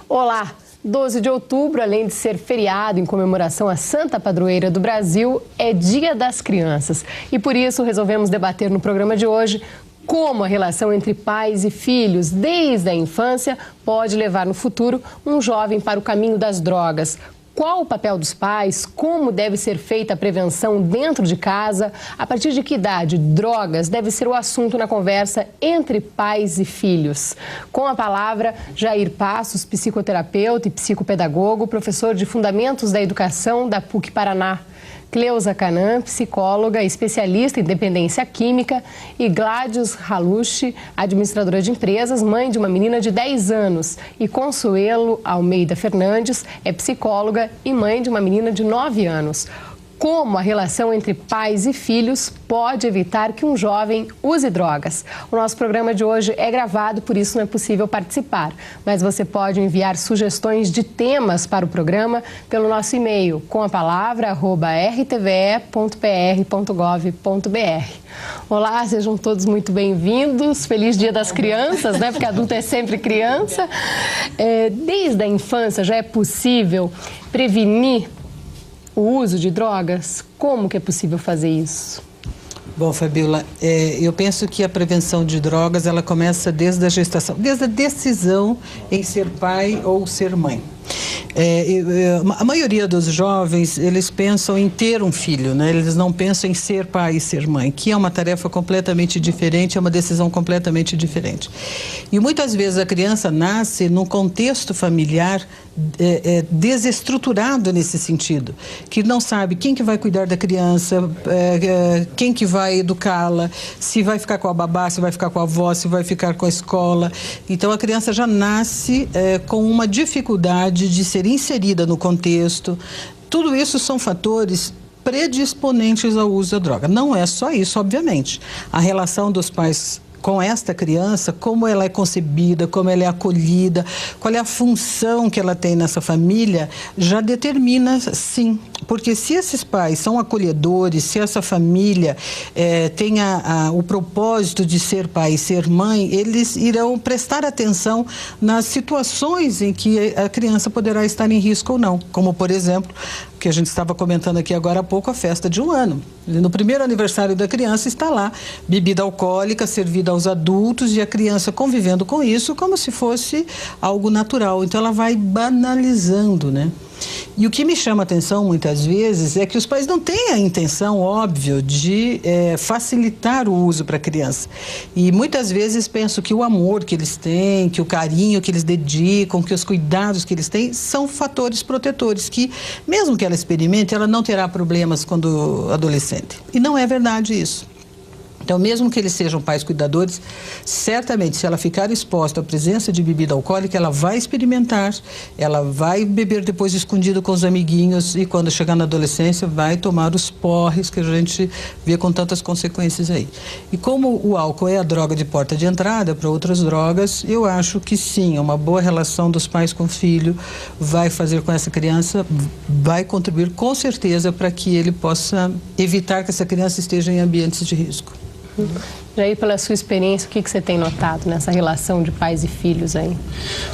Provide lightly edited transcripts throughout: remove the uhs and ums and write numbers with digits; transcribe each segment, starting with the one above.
Olá! 12 de outubro, além de ser feriado em comemoração à Santa Padroeira do Brasil, é Dia das Crianças. E por isso resolvemos debater no programa de hoje como a relação entre pais e filhos, desde a infância, pode levar no futuro um jovem para o caminho das drogas. Qual o papel dos pais? Como deve ser feita a prevenção dentro de casa? A partir de que idade drogas deve ser o assunto na conversa entre pais e filhos? Com a palavra, Jair Passos, psicoterapeuta e psicopedagogo, professor de Fundamentos da Educação da PUC Paraná. Cleusa Canã, psicóloga, especialista em dependência química, e Gladys Halushi, administradora de empresas, mãe de uma menina de 10 anos. E Consuelo Almeida Fernandes é psicóloga e mãe de uma menina de 9 anos. Como a relação entre pais e filhos pode evitar que um jovem use drogas? O nosso programa de hoje é gravado, por isso não é possível participar. Mas você pode enviar sugestões de temas para o programa pelo nosso e-mail, com a palavra @rtve.pr.gov.br. Olá, sejam todos muito bem-vindos. Feliz Dia das Crianças, né? Porque adulto é sempre criança. Desde a infância já é possível prevenir o uso de drogas? Como que é possível fazer isso? Bom, Fabiola, eu penso que a prevenção de drogas, ela começa desde a gestação, desde a decisão em ser pai ou ser mãe. A maioria dos jovens, eles pensam em ter um filho, né? Eles não pensam em ser pai e ser mãe, que é uma tarefa completamente diferente, é uma decisão completamente diferente. E muitas vezes a criança nasce num contexto familiar desestruturado nesse sentido, que não sabe quem que vai cuidar da criança, quem que vai educá-la, se vai ficar com a babá, se vai ficar com a avó, se vai ficar com a escola. Então a criança já nasce com uma dificuldade de ser inserida no contexto. Tudo isso são fatores predisponentes ao uso da droga. Não é só isso, obviamente. A relação dos pais com esta criança, como ela é concebida, como ela é acolhida, qual é a função que ela tem nessa família, já determina, sim. Porque se esses pais são acolhedores, se essa família tem o propósito de ser pai e ser mãe, eles irão prestar atenção nas situações em que a criança poderá estar em risco ou não. Como, por exemplo, que a gente estava comentando aqui agora há pouco, a festa de 1 ano. No primeiro aniversário da criança está lá bebida alcoólica servida aos adultos e a criança convivendo com isso como se fosse algo natural. Então ela vai banalizando, né? E o que me chama a atenção muitas vezes é que os pais não têm a intenção, óbvio, de facilitar o uso para a criança. E muitas vezes penso que o amor que eles têm, que o carinho que eles dedicam, que os cuidados que eles têm, são fatores protetores, que mesmo que ela experimente, ela não terá problemas quando adolescente. E não é verdade isso. Então, mesmo que eles sejam pais cuidadores, certamente, se ela ficar exposta à presença de bebida alcoólica, ela vai experimentar, ela vai beber depois escondido com os amiguinhos e quando chegar na adolescência vai tomar os porres que a gente vê com tantas consequências aí. E como o álcool é a droga de porta de entrada para outras drogas, eu acho que sim, uma boa relação dos pais com o filho vai fazer com essa criança, vai contribuir com certeza para que ele possa evitar que essa criança esteja em ambientes de risco. Jair, pela sua experiência, o que você tem notado nessa relação de pais e filhos aí?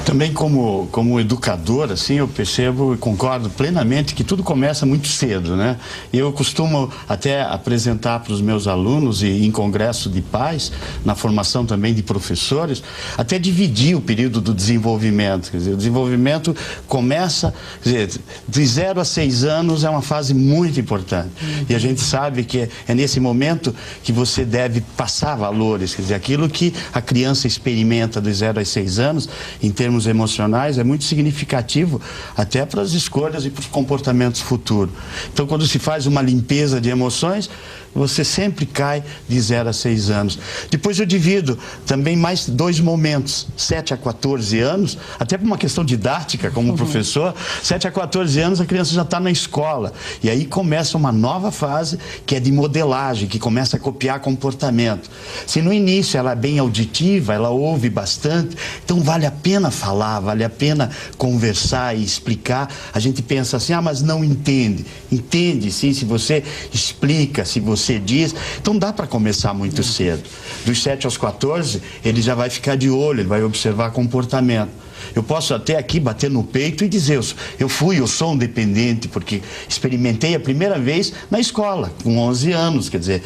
Também como educador, assim, eu percebo e concordo plenamente que tudo começa muito cedo, né? Eu costumo até apresentar para os meus alunos e em congresso de pais, na formação também de professores, até dividir o período do desenvolvimento. Quer dizer, o desenvolvimento começa, quer dizer, de 0 a 6 anos é uma fase muito importante. E a gente sabe que é nesse momento que você deve passar valores, quer dizer, aquilo que a criança experimenta dos 0 aos 6 anos, em termos emocionais, é muito significativo até para as escolhas e para os comportamentos futuros. Então, quando se faz uma limpeza de emoções, você sempre cai de 0 a 6 anos. Depois eu divido também mais 2 momentos, 7 a 14 anos, até por uma questão didática como professor, 7 a 14 anos a criança já está na escola. E aí começa uma nova fase que é de modelagem, que começa a copiar comportamento. comportamento. Se no início ela é bem auditiva, ela ouve bastante, então vale a pena falar, vale a pena conversar e explicar. A gente pensa assim, mas não entende. Entende sim, se você explica, se você diz. Então dá para começar muito cedo. Dos 7 aos 14, ele já vai ficar de olho, ele vai observar comportamento. Eu posso até aqui bater no peito e dizer, eu sou um dependente, porque experimentei a primeira vez na escola, com 11 anos, quer dizer,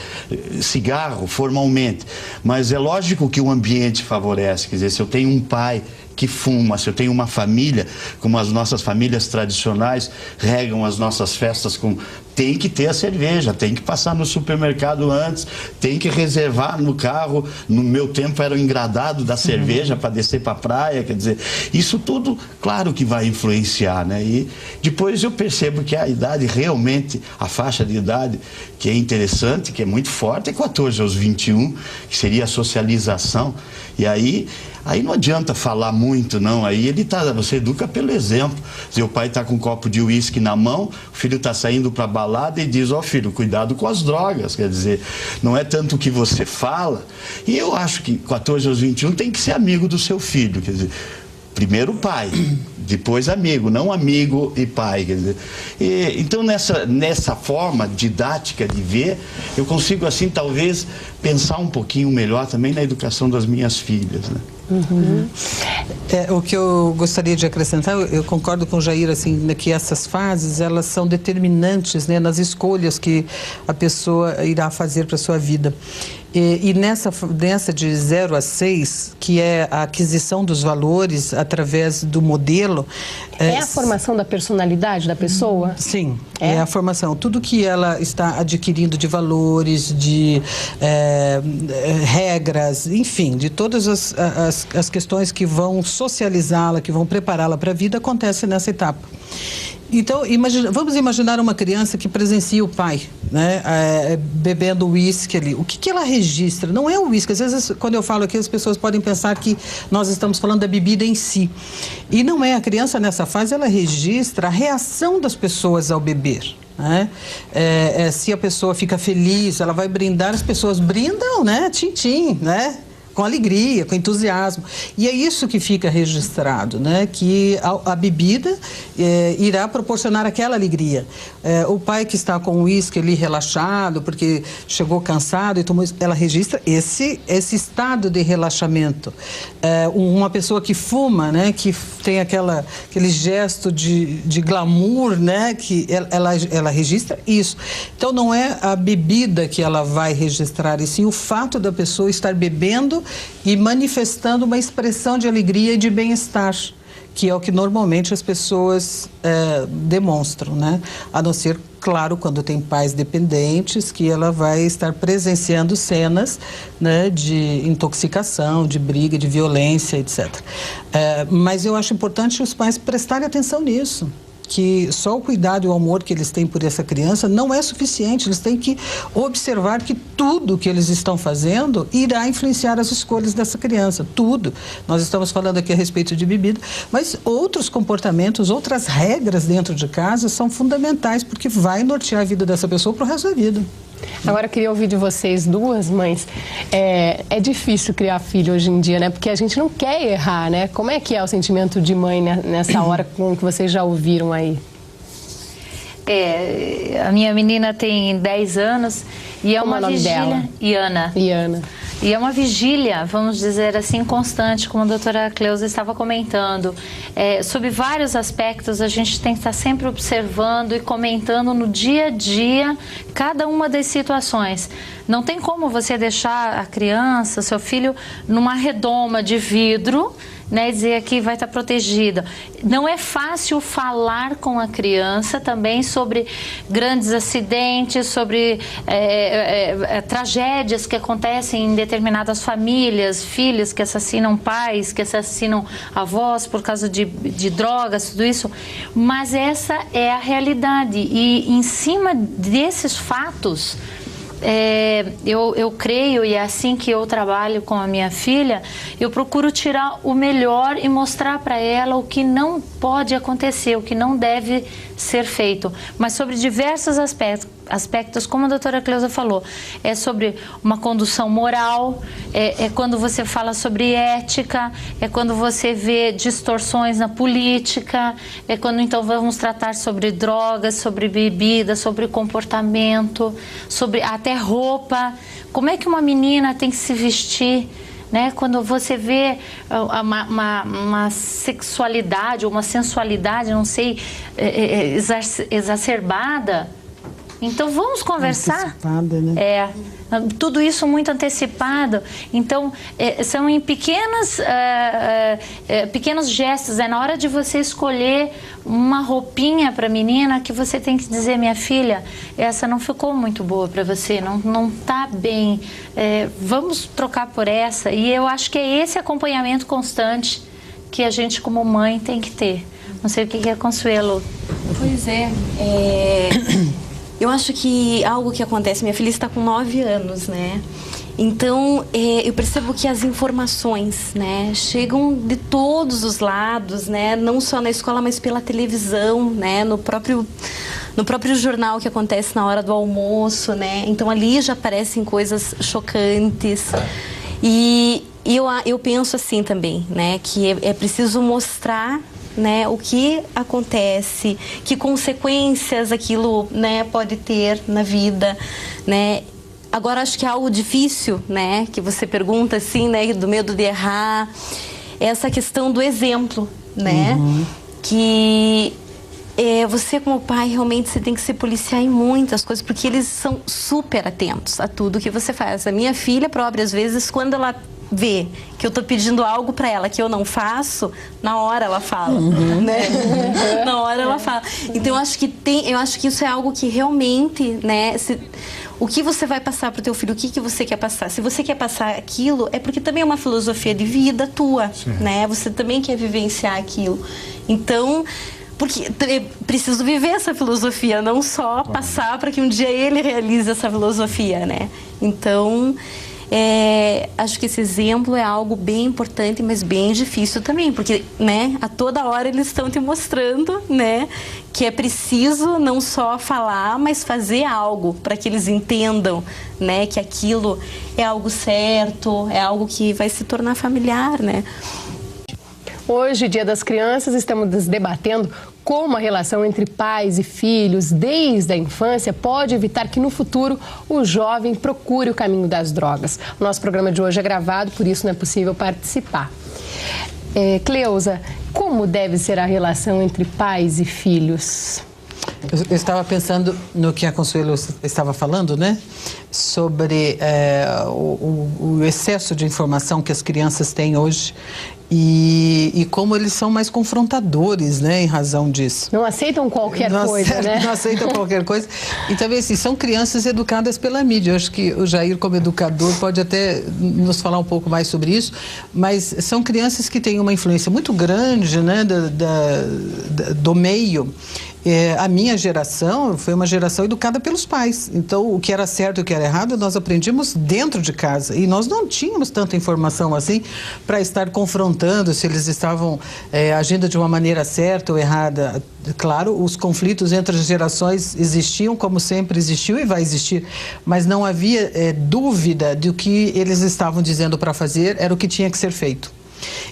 cigarro formalmente. Mas é lógico que o ambiente favorece, quer dizer, se eu tenho um pai que fuma, se eu tenho uma família, como as nossas famílias tradicionais regam as nossas festas com... Tem que ter a cerveja, tem que passar no supermercado antes, tem que reservar no carro. No meu tempo era o engradado da cerveja para descer para a praia, quer dizer, isso tudo, claro que vai influenciar, né? E depois eu percebo que a idade realmente, a faixa de idade que é interessante, que é muito forte, é 14 aos 21, que seria a socialização. E aí não adianta falar muito, não. Aí você educa pelo exemplo. Se o pai está com um copo de uísque na mão, o filho está saindo para a balada e diz, filho, cuidado com as drogas. Quer dizer, não é tanto o que você fala. E eu acho que 14 aos 21 tem que ser amigo do seu filho. Quer dizer, primeiro pai, depois amigo, não amigo e pai. Quer dizer. Então, nessa forma didática de ver, eu consigo, assim, talvez, pensar um pouquinho melhor também na educação das minhas filhas, né? Uhum. O que eu gostaria de acrescentar, eu concordo com o Jair, assim, que essas fases, elas são determinantes, né, nas escolhas que a pessoa irá fazer para a sua vida. E nessa de 0 a 6, que é a aquisição dos valores através do modelo... É a formação da personalidade da pessoa? Sim, é a formação. Tudo que ela está adquirindo de valores, de regras, enfim, de todas as questões que vão socializá-la, que vão prepará-la para a vida, acontece nessa etapa. Então, vamos imaginar uma criança que presencia o pai, né, bebendo uísque ali. O que ela registra? Não é o uísque. Às vezes, quando eu falo aqui, as pessoas podem pensar que nós estamos falando da bebida em si. E não é. A criança, nessa fase, ela registra a reação das pessoas ao beber. Né? Se a pessoa fica feliz, ela vai brindar, as pessoas brindam, né? Tchim-tchim, né? Com alegria, com entusiasmo. E é isso que fica registrado, né? Que a bebida irá proporcionar aquela alegria. O pai que está com o uísque ali relaxado, porque chegou cansado e tomou isso, ela registra esse estado de relaxamento. Uma pessoa que fuma, né? Que tem aquele gesto de glamour, né? Que ela registra isso. Então, não é a bebida que ela vai registrar, e sim o fato da pessoa estar bebendo e manifestando uma expressão de alegria e de bem-estar, que é o que normalmente as pessoas demonstram, né? A não ser, claro, quando tem pais dependentes, que ela vai estar presenciando cenas, né, de intoxicação, de briga, de violência, etc. Mas eu acho importante os pais prestarem atenção nisso, que só o cuidado e o amor que eles têm por essa criança não é suficiente. Eles têm que observar que tudo que eles estão fazendo irá influenciar as escolhas dessa criança, tudo. Nós estamos falando aqui a respeito de bebida, mas outros comportamentos, outras regras dentro de casa são fundamentais, porque vai nortear a vida dessa pessoa para o resto da vida. Agora eu queria ouvir de vocês duas, mães. É difícil criar filho hoje em dia, né? Porque a gente não quer errar, né? Como é que é o sentimento de mãe nessa hora com o que vocês já ouviram aí? A minha menina tem 10 anos e é Como uma é o nome vigília... dela? Iana. E é uma vigília, vamos dizer assim, constante, como a doutora Cleusa estava comentando. Sobre vários aspectos, a gente tem que estar sempre observando e comentando no dia a dia cada uma das situações. Não tem como você deixar a criança, seu filho, numa redoma de vidro, né, dizer que vai estar protegida. Não é fácil falar com a criança também sobre grandes acidentes, sobre tragédias que acontecem em determinadas famílias, filhos que assassinam pais, que assassinam avós por causa de drogas, tudo isso. Mas essa é a realidade. E em cima desses fatos, eu creio, e é assim que eu trabalho com a minha filha, eu procuro tirar o melhor e mostrar para ela o que não pode acontecer, o que não deve ser feito, mas sobre diversos aspectos, como a doutora Cleusa falou, é sobre uma condução moral, é quando você fala sobre ética, é quando você vê distorções na política, é quando então vamos tratar sobre drogas, sobre bebida, sobre comportamento, sobre até roupa, como é que uma menina tem que se vestir, né? Quando você vê uma sexualidade ou uma sensualidade, não sei, exacerbada. Então, vamos conversar. Antecipada, né? Tudo isso muito antecipado. Então, são em pequenos gestos. Na hora de você escolher uma roupinha para a menina, que você tem que dizer, minha filha, essa não ficou muito boa para você, não está bem. Vamos trocar por essa. E eu acho que é esse acompanhamento constante que a gente, como mãe, tem que ter. Não sei o que é, Consuelo. Pois é. Eu acho que algo que acontece, minha filha está com 9 anos, né? Então, eu percebo que as informações, né, chegam de todos os lados, né? Não só na escola, mas pela televisão, né? No próprio jornal que acontece na hora do almoço, né? Então, ali já aparecem coisas chocantes. E eu penso assim também, né? Que é preciso mostrar, né, o que acontece, que consequências aquilo, né, pode ter na vida, né? Agora, acho que é algo difícil, né, que você pergunta assim, né, do medo de errar, é essa questão do exemplo, né? Que você como pai realmente você tem que se policiar em muitas coisas, porque eles são super atentos a tudo que você faz. A minha filha própria, às vezes, quando ela vê que eu tô pedindo algo para ela que eu não faço, na hora ela fala, né? Na hora ela fala. Então eu acho que isso é algo que realmente, né, o que você vai passar pro teu filho, o que você quer passar? Se você quer passar aquilo, é porque também é uma filosofia de vida tua, né? Você também quer vivenciar aquilo. Então, porque preciso viver essa filosofia, não só passar para que um dia ele realize essa filosofia, né? Então, acho que esse exemplo é algo bem importante, mas bem difícil também, porque, né, a toda hora eles estão te mostrando, né, que é preciso não só falar, mas fazer algo para que eles entendam, né, que aquilo é algo certo, é algo que vai se tornar familiar, né. Hoje, Dia das Crianças, estamos debatendo como a relação entre pais e filhos desde a infância pode evitar que no futuro o jovem procure o caminho das drogas. O nosso programa de hoje é gravado, por isso não é possível participar. Cleusa, como deve ser a relação entre pais e filhos? Eu estava pensando no que a Consuelo estava falando, né? Sobre o excesso de informação que as crianças têm hoje e como eles são mais confrontadores, né? Em razão disso. Não aceitam qualquer coisa, né? Não aceitam qualquer coisa. E também, assim, são crianças educadas pela mídia. Eu acho que o Jair, como educador, pode até nos falar um pouco mais sobre isso, mas são crianças que têm uma influência muito grande, né? Do meio. A minha geração foi uma geração educada pelos pais. Então, o que era certo e o que era errado, nós aprendimos dentro de casa. E nós não tínhamos tanta informação assim para estar confrontando se eles estavam agindo de uma maneira certa ou errada. Claro, os conflitos entre as gerações existiam, como sempre existiu e vai existir. Mas não havia dúvida de que eles estavam dizendo para fazer, era o que tinha que ser feito.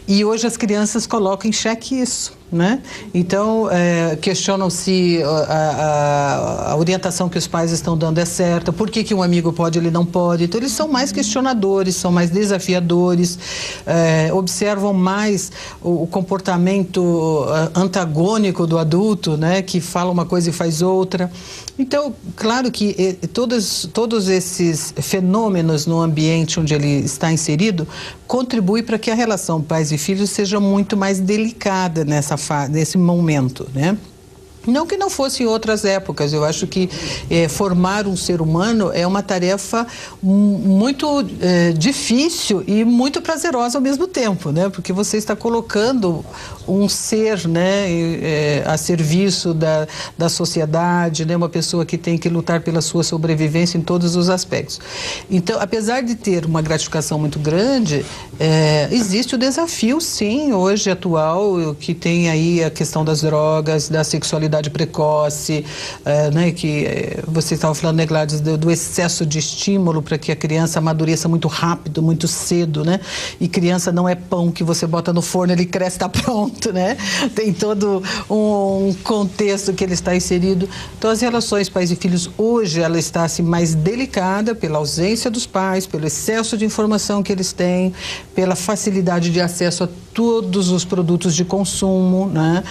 E hoje as crianças colocam em xeque isso, né? Então, questionam se a orientação que os pais estão dando é certa, por que um amigo pode e ele não pode. Então, eles são mais questionadores, são mais desafiadores, observam mais o comportamento antagônico do adulto, né? Que fala uma coisa e faz outra. Então, claro que todos esses fenômenos no ambiente onde ele está inserido contribuem para que a relação pais e filhos seja muito mais delicada nesse momento, né? Não que não fosse em outras épocas, eu acho que formar um ser humano é uma tarefa muito difícil e muito prazerosa ao mesmo tempo, né? Porque você está colocando um ser, né, a serviço da sociedade, né? Uma pessoa que tem que lutar pela sua sobrevivência em todos os aspectos. Então, apesar de ter uma gratificação muito grande, existe o desafio, sim, hoje atual, que tem aí a questão das drogas, da sexualidade atividade precoce, né, que você estava falando, né, Gladys, do excesso de estímulo para que a criança amadureça muito rápido, muito cedo, né? E criança não é pão que você bota no forno, ele cresce, está pronto, né? Tem todo um contexto que ele está inserido. Então, as relações pais e filhos, hoje, ela está assim, mais delicada pela ausência dos pais, pelo excesso de informação que eles têm, pela facilidade de acesso a todos os produtos de consumo, né?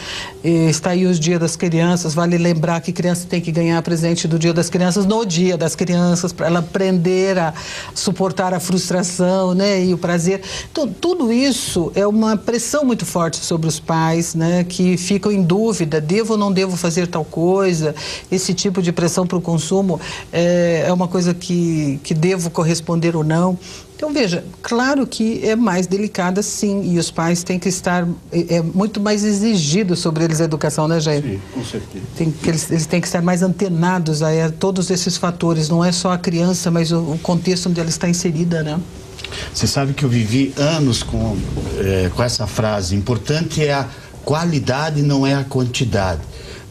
E está aí os Dia das Crianças, vale lembrar que criança tem que ganhar presente do Dia das Crianças no Dia das Crianças, para ela aprender a suportar a frustração, né? E o prazer. Então, tudo isso é uma pressão muito forte sobre os pais, né? Que ficam em dúvida, devo ou não devo fazer tal coisa? Esse tipo de pressão para o consumo é uma coisa que devo corresponder ou não. Então, veja, claro que é mais delicada, sim, e os pais têm que estar muito mais exigidos sobre eles a educação, né, Jair? Sim, com certeza. Eles têm que estar mais antenados a todos esses fatores, não é só a criança, mas o contexto onde ela está inserida, né? Você sabe que eu vivi anos com essa frase, importante é a qualidade, não é a quantidade.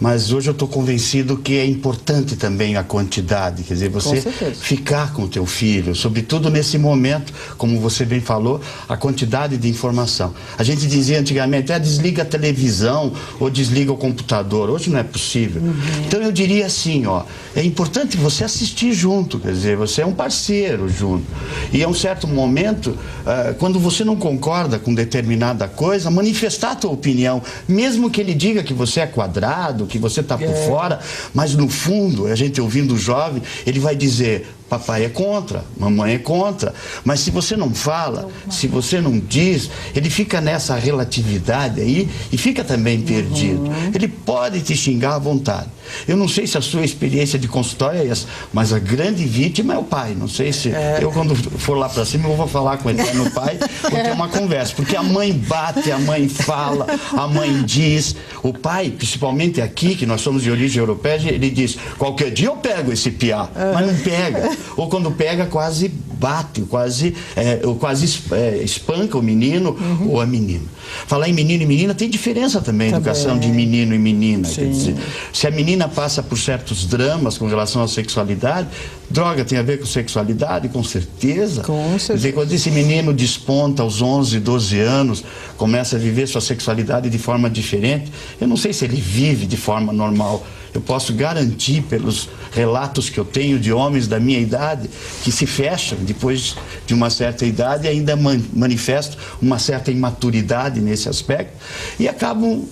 Mas hoje eu estou convencido que é importante também a quantidade, quer dizer, você ficar com o teu filho, sobretudo nesse momento, como você bem falou, a quantidade de informação. A gente dizia antigamente, desliga a televisão ou desliga o computador, hoje não é possível. Então eu diria assim, é importante você assistir junto, quer dizer, você é um parceiro junto. E a um certo momento, quando você não concorda com determinada coisa, manifestar a tua opinião, mesmo que ele diga que você é quadrado, que você está por fora, mas no fundo, a gente ouvindo o jovem, ele vai dizer, papai é contra, mamãe é contra, mas se você não fala, se você não diz, ele fica nessa relatividade aí e fica também perdido. Ele pode te xingar à vontade. Eu não sei se a sua experiência de consultório é essa, mas a grande vítima é o pai. Não sei se eu, quando for lá para cima, eu vou falar com ele no pai, vou ter uma conversa, porque a mãe bate, a mãe fala, a mãe diz, o pai, principalmente aqui, que nós somos de origem europeia, ele diz, qualquer dia eu pego esse piá, mas não pega. Ou quando pega, quase bate, quase espanca o menino ou a menina. Falar em menino e menina, tem diferença também, educação de menino e menina. Quer dizer, se a menina passa por certos dramas com relação à sexualidade, droga tem a ver com sexualidade, com certeza. Com certeza. Quer dizer, quando esse menino desponta aos 11, 12 anos, começa a viver sua sexualidade de forma diferente, eu não sei se ele vive de forma normal. Eu posso garantir, pelos relatos que eu tenho de homens da minha idade, que se fecham depois de uma certa idade e ainda manifestam uma certa imaturidade nesse aspecto e acabam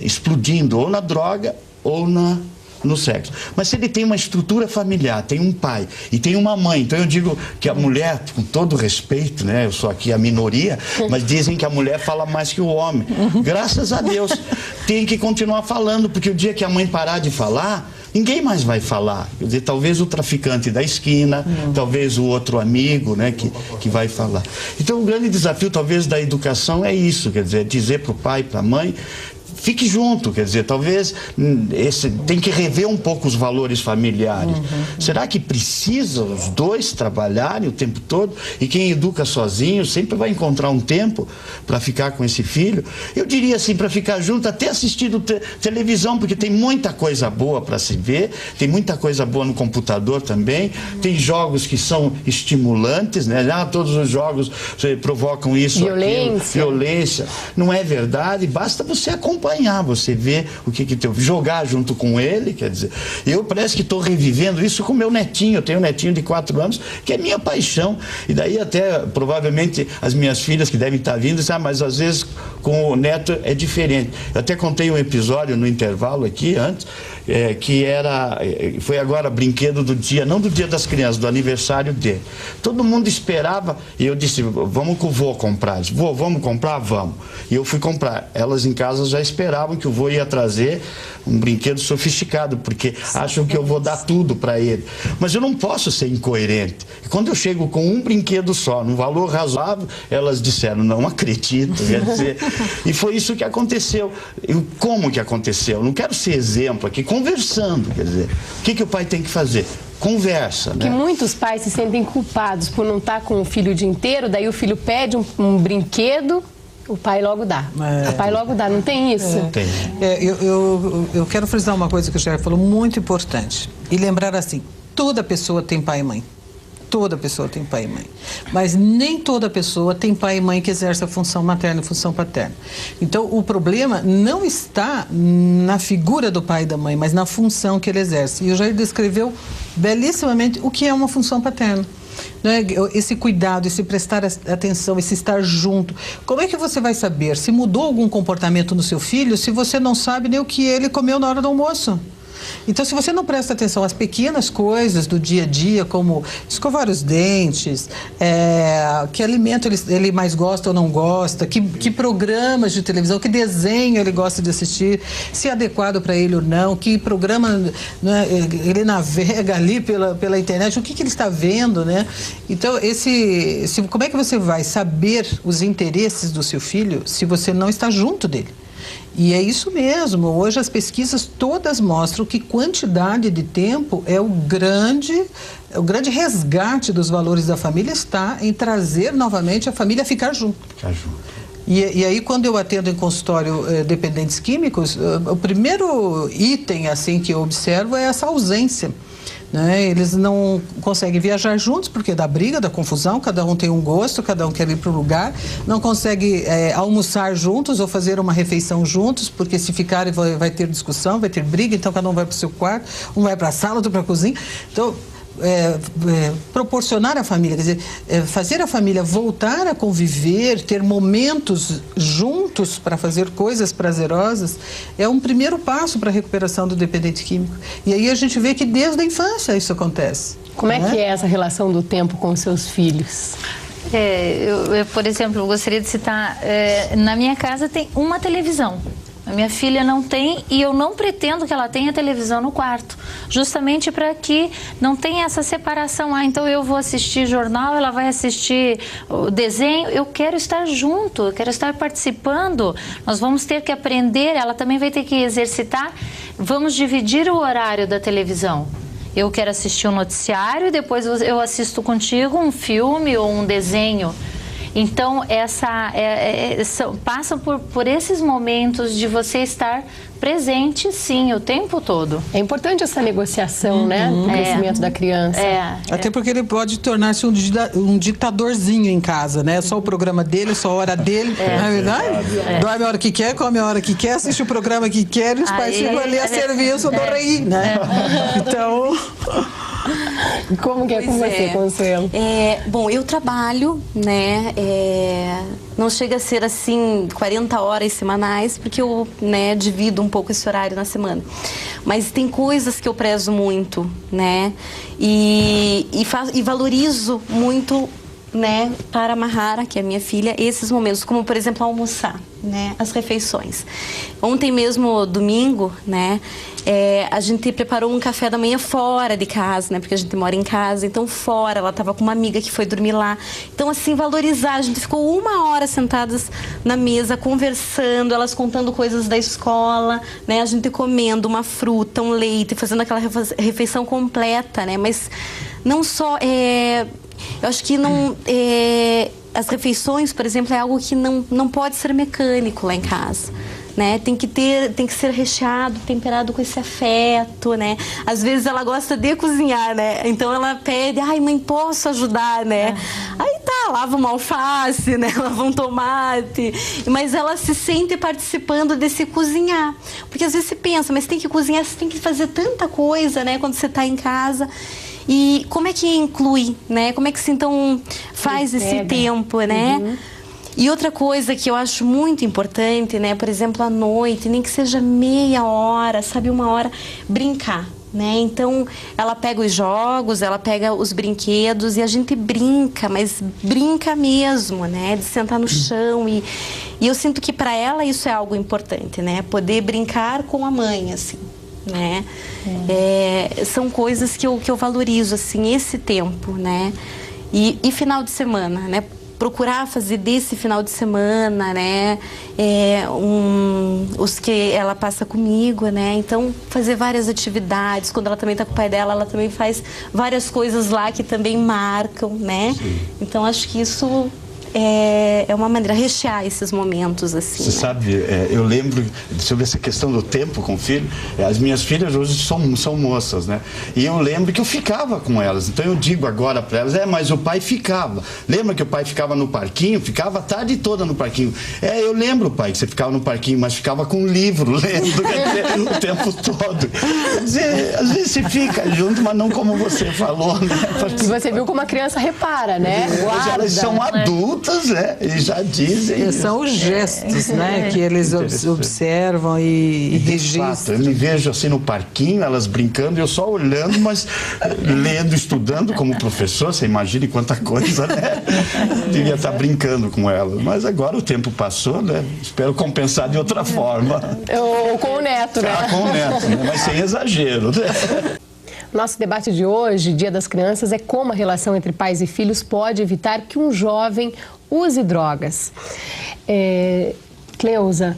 explodindo ou na droga ou no sexo. Mas se ele tem uma estrutura familiar, tem um pai e tem uma mãe, então eu digo que a mulher, com todo respeito, né, eu sou aqui a minoria, mas dizem que a mulher fala mais que o homem. Graças a Deus, tem que continuar falando, porque o dia que a mãe parar de falar, ninguém mais vai falar. Quer dizer, talvez o traficante da esquina, talvez o outro amigo, né, que vai falar. Então o grande desafio talvez da educação é isso, quer dizer, dizer para o pai, para a mãe, fique junto, quer dizer, talvez tem que rever um pouco os valores familiares. Será que precisa os dois trabalharem o tempo todo? E quem educa sozinho sempre vai encontrar um tempo para ficar com esse filho? Eu diria assim, para ficar junto, até assistindo televisão, porque tem muita coisa boa para se ver, tem muita coisa boa no computador também, tem jogos que são estimulantes, né? Todos os jogos provocam isso, violência. Não é verdade, basta você acompanhar, você vê o que teu, jogar junto com ele, quer dizer, eu parece que estou revivendo isso com meu netinho, eu tenho um netinho de 4 anos, que é minha paixão, e daí até, provavelmente, as minhas filhas que devem estar vindo, dizem, mas às vezes com o neto é diferente. Eu até contei um episódio no intervalo aqui, antes, que foi agora brinquedo do dia, não do Dia das Crianças, do aniversário dele. Todo mundo esperava, e eu disse, vamos que o vô comprar. Disse, vô, vamos comprar? Vamos. E eu fui comprar. Elas em casa já esperavam que o vô ia trazer um brinquedo sofisticado, porque acham que eu vou dar tudo para ele. Mas eu não posso ser incoerente. E quando eu chego com um brinquedo só, num valor razoável, elas disseram, não acredito. Quer dizer, e foi isso que aconteceu. E como que aconteceu? Não quero ser exemplo aqui, conversando, quer dizer, o que o pai tem que fazer? Conversa, né? Que muitos pais se sentem culpados por não estar com o filho o dia inteiro, daí o filho pede um brinquedo, O pai logo dá. O pai logo dá, não tem isso? Tem. Eu quero frisar uma coisa que o Jair falou, muito importante. E lembrar assim, toda pessoa tem pai e mãe. Toda pessoa tem pai e mãe. Mas nem toda pessoa tem pai e mãe que exerce a função materna e função paterna. Então, o problema não está na figura do pai e da mãe, mas na função que ele exerce. E o Jair descreveu belíssimamente o que é uma função paterna. Né? Esse cuidado, esse prestar atenção, esse estar junto. Como é que você vai saber se mudou algum comportamento no seu filho se você não sabe nem o que ele comeu na hora do almoço? Então, se você não presta atenção às pequenas coisas do dia a dia, como escovar os dentes, que alimento ele mais gosta ou não gosta, que programas de televisão, que desenho ele gosta de assistir, se é adequado para ele ou não, que programa, né, ele navega ali pela internet, o que ele está vendo, né? Então, como é que você vai saber os interesses do seu filho se você não está junto dele? E é isso mesmo, hoje as pesquisas todas mostram que quantidade de tempo é o grande resgate dos valores da família, está em trazer novamente a família a ficar junto. E aí, quando eu atendo em consultório dependentes químicos, o primeiro item assim que eu observo é essa ausência. Né? Eles não conseguem viajar juntos porque dá briga, dá confusão, cada um tem um gosto, cada um quer ir para o lugar, não conseguem almoçar juntos ou fazer uma refeição juntos, porque se ficarem vai ter discussão, vai ter briga, então cada um vai para o seu quarto, um vai para a sala, outro para a cozinha. Então, proporcionar à família, quer dizer, fazer a família voltar a conviver, ter momentos juntos para fazer coisas prazerosas, é um primeiro passo para a recuperação do dependente químico. E aí a gente vê que desde a infância isso acontece. Como é que é essa relação do tempo com os seus filhos? Eu, por exemplo, gostaria de citar, na minha casa tem uma televisão. A minha filha não tem e eu não pretendo que ela tenha televisão no quarto, justamente para que não tenha essa separação. Então eu vou assistir jornal, ela vai assistir o desenho, eu quero estar junto, eu quero estar participando. Nós vamos ter que aprender, ela também vai ter que exercitar, vamos dividir o horário da televisão. Eu quero assistir um noticiário e depois eu assisto contigo um filme ou um desenho. Então, passa por esses momentos de você estar presente, sim, o tempo todo. É importante essa negociação, né? Do crescimento da criança. Até porque ele pode tornar-se um ditadorzinho em casa, né? Só o programa dele, só a hora dele, não é verdade? Dorme a hora que quer, come a hora que quer, assiste o programa que quer e os pais ficam ali a serviço do rei, né? Então... Como que é com você, Consuelo? Bom, eu trabalho, né, não chega a ser assim 40 horas semanais, porque eu, né, divido um pouco esse horário na semana. Mas tem coisas que eu prezo muito, né, e valorizo muito, né, para a Mahara, que é a minha filha, esses momentos, como por exemplo almoçar, né, as refeições. Ontem mesmo, domingo, né, a gente preparou um café da manhã fora de casa, né, porque a gente mora em casa, então fora, ela estava com uma amiga que foi dormir lá. Então assim, valorizar, a gente ficou 1 hora sentadas na mesa, conversando, elas contando coisas da escola, né, a gente comendo uma fruta, um leite, fazendo aquela refeição completa, né, mas não só... Eu acho que não, as refeições, por exemplo, é algo que não pode ser mecânico lá em casa, né? Tem que ser recheado, temperado com esse afeto, né? Às vezes ela gosta de cozinhar, né? Então ela pede, ai mãe, posso ajudar, né? Aí tá, lava uma alface, né? Lava um tomate, mas ela se sente participando desse cozinhar, porque às vezes você pensa, mas tem que cozinhar, você tem que fazer tanta coisa, né? Quando você tá em casa. E como é que inclui, né? Como é que se então faz esse tempo, né? E outra coisa que eu acho muito importante, né? Por exemplo, à noite, nem que seja meia hora, sabe? 1 hora, brincar, né? Então, ela pega os jogos, ela pega os brinquedos e a gente brinca, mas brinca mesmo, né? De sentar no chão e eu sinto que para ela isso é algo importante, né? Poder brincar com a mãe, assim. Né? São coisas que eu valorizo, assim, esse tempo, né? E final de semana, né? Procurar fazer desse final de semana, né? Os que ela passa comigo, né? Então, fazer várias atividades. Quando ela também está com o pai dela, ela também faz várias coisas lá que também marcam, né? Sim. Então, acho que isso é uma maneira de rechear esses momentos, assim. Você sabe, eu lembro sobre essa questão do tempo com o filho. As minhas filhas hoje são moças, né? E eu lembro que eu ficava com elas. Então eu digo agora para elas, mas o pai ficava. Lembra que o pai ficava no parquinho? Ficava a tarde toda no parquinho. Eu lembro, pai, que você ficava no parquinho, mas ficava com um livro lendo o tempo todo. Quer dizer, às vezes você fica junto, mas não como você falou, né? E você viu como a criança repara, né? Guarda, elas são adultas, né? E já dizem. São os gestos, né? Que eles observam e registram. Eu me vejo assim no parquinho, elas brincando, eu só olhando, mas lendo, estudando como professor. Você imagine quanta coisa, né? Devia estar brincando com elas. Mas agora o tempo passou, né? Espero compensar de outra forma. Ou com o neto, né? Com o neto, né? Mas sem exagero, né? Nosso debate de hoje, Dia das Crianças, é como a relação entre pais e filhos pode evitar que um jovem use drogas. Cleusa,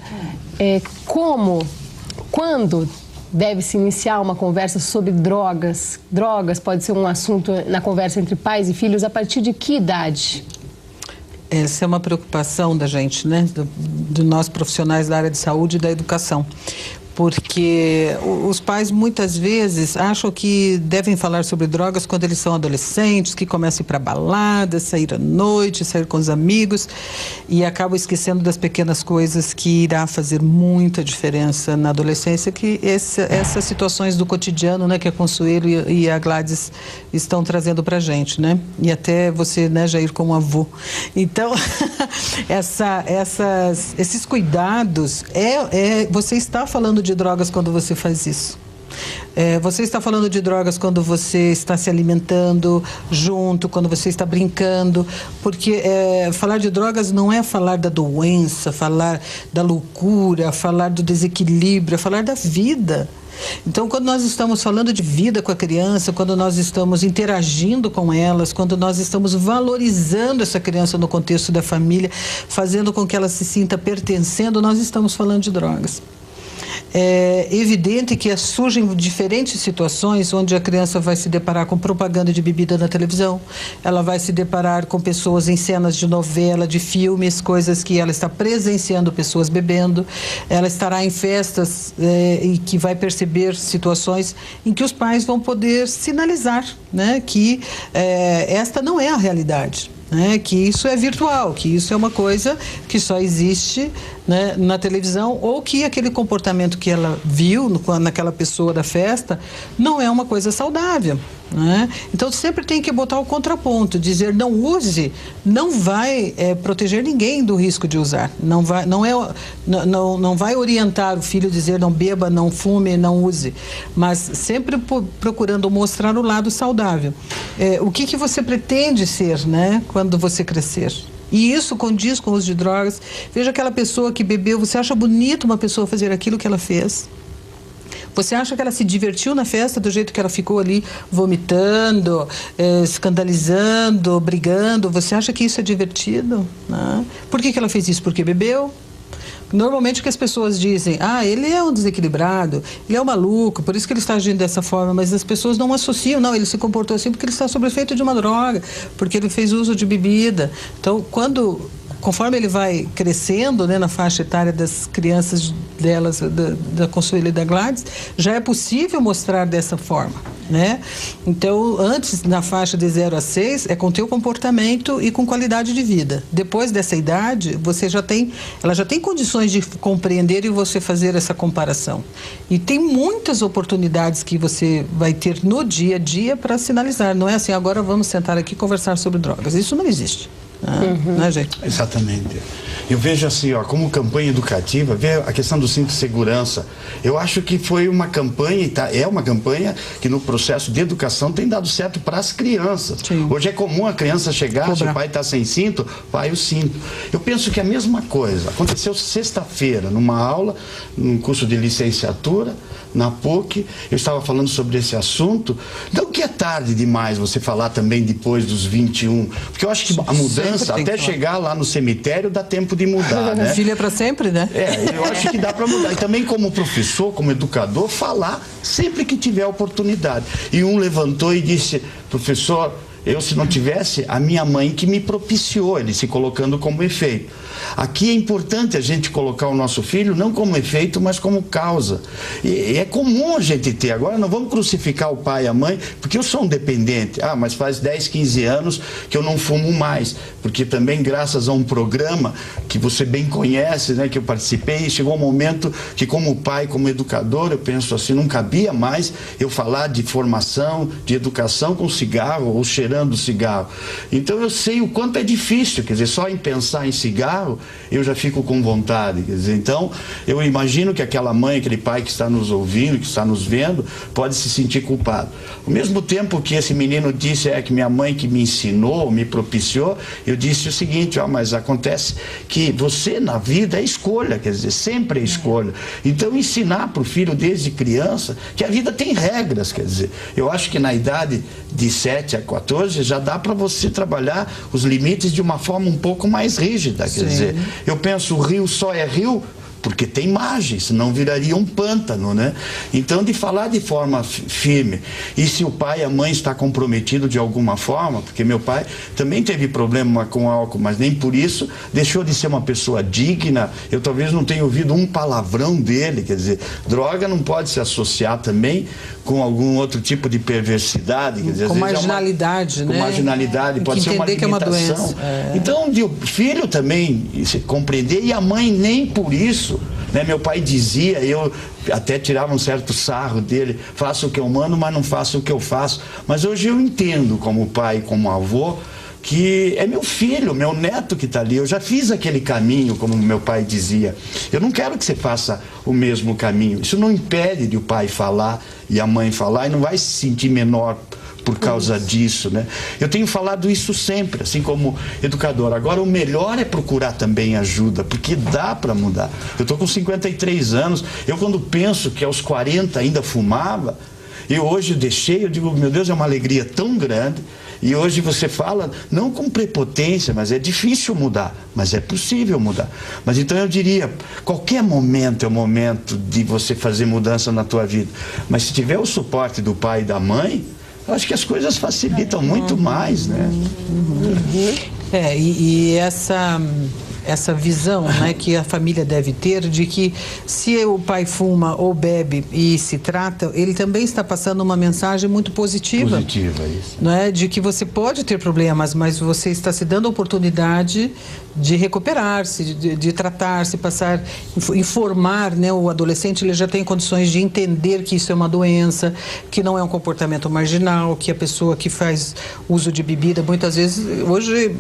quando deve-se iniciar uma conversa sobre drogas? Drogas pode ser um assunto na conversa entre pais e filhos a partir de que idade? Essa é uma preocupação da gente, né? De nós profissionais da área de saúde e da educação. Porque os pais muitas vezes acham que devem falar sobre drogas quando eles são adolescentes, que começam a ir para balada, sair à noite, sair com os amigos, e acabam esquecendo das pequenas coisas que irá fazer muita diferença na adolescência, que essas situações do cotidiano, né, que a Consuelo e a Gladys estão trazendo para a gente, né? E até você, né, Jair, como avô. Então, esses cuidados, você está falando de drogas quando você faz isso. Você está falando de drogas quando você está se alimentando junto, quando você está brincando, porque falar de drogas não é falar da doença, falar da loucura, falar do desequilíbrio, é falar da vida. Então, quando nós estamos falando de vida com a criança, quando nós estamos interagindo com elas, quando nós estamos valorizando essa criança no contexto da família, fazendo com que ela se sinta pertencendo, nós estamos falando de drogas. É evidente que surgem diferentes situações onde a criança vai se deparar com propaganda de bebida na televisão, ela vai se deparar com pessoas em cenas de novela, de filmes, coisas que ela está presenciando pessoas bebendo, ela estará em festas e que vai perceber situações em que os pais vão poder sinalizar, né, que esta não é a realidade. Que isso é virtual, que isso é uma coisa que só existe, né, na televisão, ou que aquele comportamento que ela viu naquela pessoa da festa não é uma coisa saudável, né? Então sempre tem que botar o contraponto, dizer não use, não vai proteger ninguém do risco de usar, não vai orientar o filho a dizer não beba, não fume, não use, mas sempre procurando mostrar o lado saudável. O que você pretende ser, né, quando você crescer? E isso condiz com o uso de drogas. Veja aquela pessoa que bebeu, você acha bonito uma pessoa fazer aquilo que ela fez? Você acha que ela se divertiu na festa do jeito que ela ficou ali, vomitando, escandalizando, brigando? Você acha que isso é divertido? Né? Por que ela fez isso? Porque bebeu? Normalmente o que as pessoas dizem, ele é um desequilibrado, ele é um maluco, por isso que ele está agindo dessa forma, mas as pessoas não associam, não, ele se comportou assim porque ele está sob efeito de uma droga, porque ele fez uso de bebida. Então, conforme ele vai crescendo, né, na faixa etária das crianças delas, da Consuelo e da Gladys, já é possível mostrar dessa forma, né? Então, antes, na faixa de 0 a 6, é com teu comportamento e com qualidade de vida. Depois dessa idade, ela já tem condições de compreender e você fazer essa comparação. E tem muitas oportunidades que você vai ter no dia a dia para sinalizar. Não é assim, agora vamos sentar aqui e conversar sobre drogas. Isso não existe. Né, gente? Exatamente. Eu vejo assim, como campanha educativa, a questão do cinto de segurança. Eu acho que foi uma campanha, é uma campanha que no processo de educação tem dado certo para as crianças. Sim. Hoje é comum a criança chegar, se o pai está sem cinto, pai, o cinto. Eu penso que a mesma coisa aconteceu sexta-feira, numa aula, num curso de licenciatura, na PUC, eu estava falando sobre esse assunto. Não que é tarde demais você falar também depois dos 21, porque eu acho que a mudança, até chegar lá no cemitério, dá tempo de mudar, né? Filho é para sempre, né? Eu acho que dá para mudar. E também como professor, como educador, falar sempre que tiver oportunidade. E um levantou e disse, professor, se não tivesse a minha mãe que me propiciou, ele se colocando como efeito. Aqui é importante a gente colocar o nosso filho não como efeito, mas como causa. E é comum a gente ter. Agora não vamos crucificar o pai e a mãe, porque eu sou um dependente. Mas faz 10, 15 anos que eu não fumo mais. Porque também graças a um programa que você bem conhece, né, que eu participei, chegou um momento que como pai, como educador, eu penso assim, não cabia mais eu falar de formação, de educação com cigarro ou cheirando cigarro. Então eu sei o quanto é difícil, quer dizer, só em pensar em cigarro eu já fico com vontade, quer dizer, então eu imagino que aquela mãe, aquele pai que está nos ouvindo, que está nos vendo, pode se sentir culpado. Ao mesmo tempo que esse menino disse que minha mãe que me ensinou, me propiciou, eu disse o seguinte, mas acontece que você na vida é escolha, quer dizer, sempre é escolha. Então ensinar para o filho desde criança que a vida tem regras, quer dizer, eu acho que na idade de 7 a 14 já dá para você trabalhar os limites de uma forma um pouco mais rígida, quer dizer, eu penso, o rio só é rio porque tem margem, senão viraria um pântano, né? Então, de falar de forma firme, e se o pai e a mãe está comprometido de alguma forma, porque meu pai também teve problema com álcool, mas nem por isso deixou de ser uma pessoa digna. Eu talvez não tenha ouvido um palavrão dele, quer dizer, droga não pode se associar também com algum outro tipo de perversidade, quer dizer, com marginalidade, né? Com marginalidade, pode ser uma limitação. Que é uma doença. Então, o filho também se compreender, e a mãe nem por isso, né? Meu pai dizia, eu até tirava um certo sarro dele, faço o que eu mando, mas não faço o que eu faço. Mas hoje eu entendo como pai, como avô, que é meu filho, meu neto que está ali. Eu já fiz aquele caminho, como meu pai dizia. Eu não quero que você faça o mesmo caminho. Isso não impede de o pai falar e a mãe falar, e não vai se sentir menor por causa disso, né? Eu tenho falado isso sempre, assim como educador. Agora, o melhor é procurar também ajuda, porque dá para mudar. Eu estou com 53 anos, eu quando penso que aos 40 ainda fumava, eu hoje deixei, eu digo, meu Deus, é uma alegria tão grande. E hoje você fala, não com prepotência, mas é difícil mudar, mas é possível mudar. Mas então eu diria, qualquer momento é o momento de você fazer mudança na tua vida. Mas se tiver o suporte do pai e da mãe, eu acho que as coisas facilitam muito mais, né? E essa visão, né, que a família deve ter de que se o pai fuma ou bebe e se trata, ele também está passando uma mensagem muito positiva. Positiva, isso. Né, de que você pode ter problemas, mas você está se dando a oportunidade de recuperar-se, de tratar-se, passar, informar, né, o adolescente, ele já tem condições de entender que isso é uma doença, que não é um comportamento marginal, que a pessoa que faz uso de bebida, muitas vezes, hoje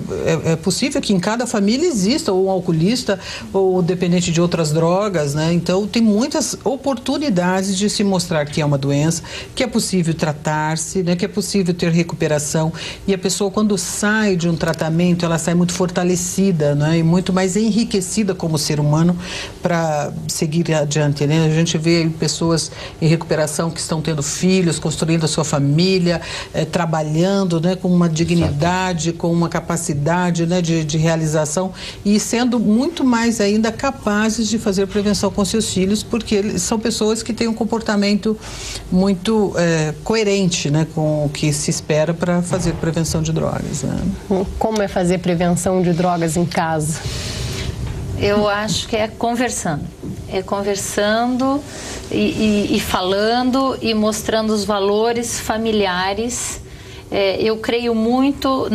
é possível que em cada família exista ou um alcoolista ou dependente de outras drogas, né? Então tem muitas oportunidades de se mostrar que é uma doença, que é possível tratar-se, né? Que é possível ter recuperação, e a pessoa quando sai de um tratamento, ela sai muito fortalecida, né? E muito mais enriquecida como ser humano para seguir adiante, né? A gente vê pessoas em recuperação que estão tendo filhos, construindo a sua família, trabalhando, né? Com uma dignidade, com uma capacidade, né? de realização, e sendo muito mais ainda capazes de fazer prevenção com seus filhos, porque eles são pessoas que têm um comportamento muito coerente, né, com o que se espera para fazer prevenção de drogas, né? Como é fazer prevenção de drogas em casa? Eu acho que é conversando. É conversando e falando e mostrando os valores familiares. Eu creio muito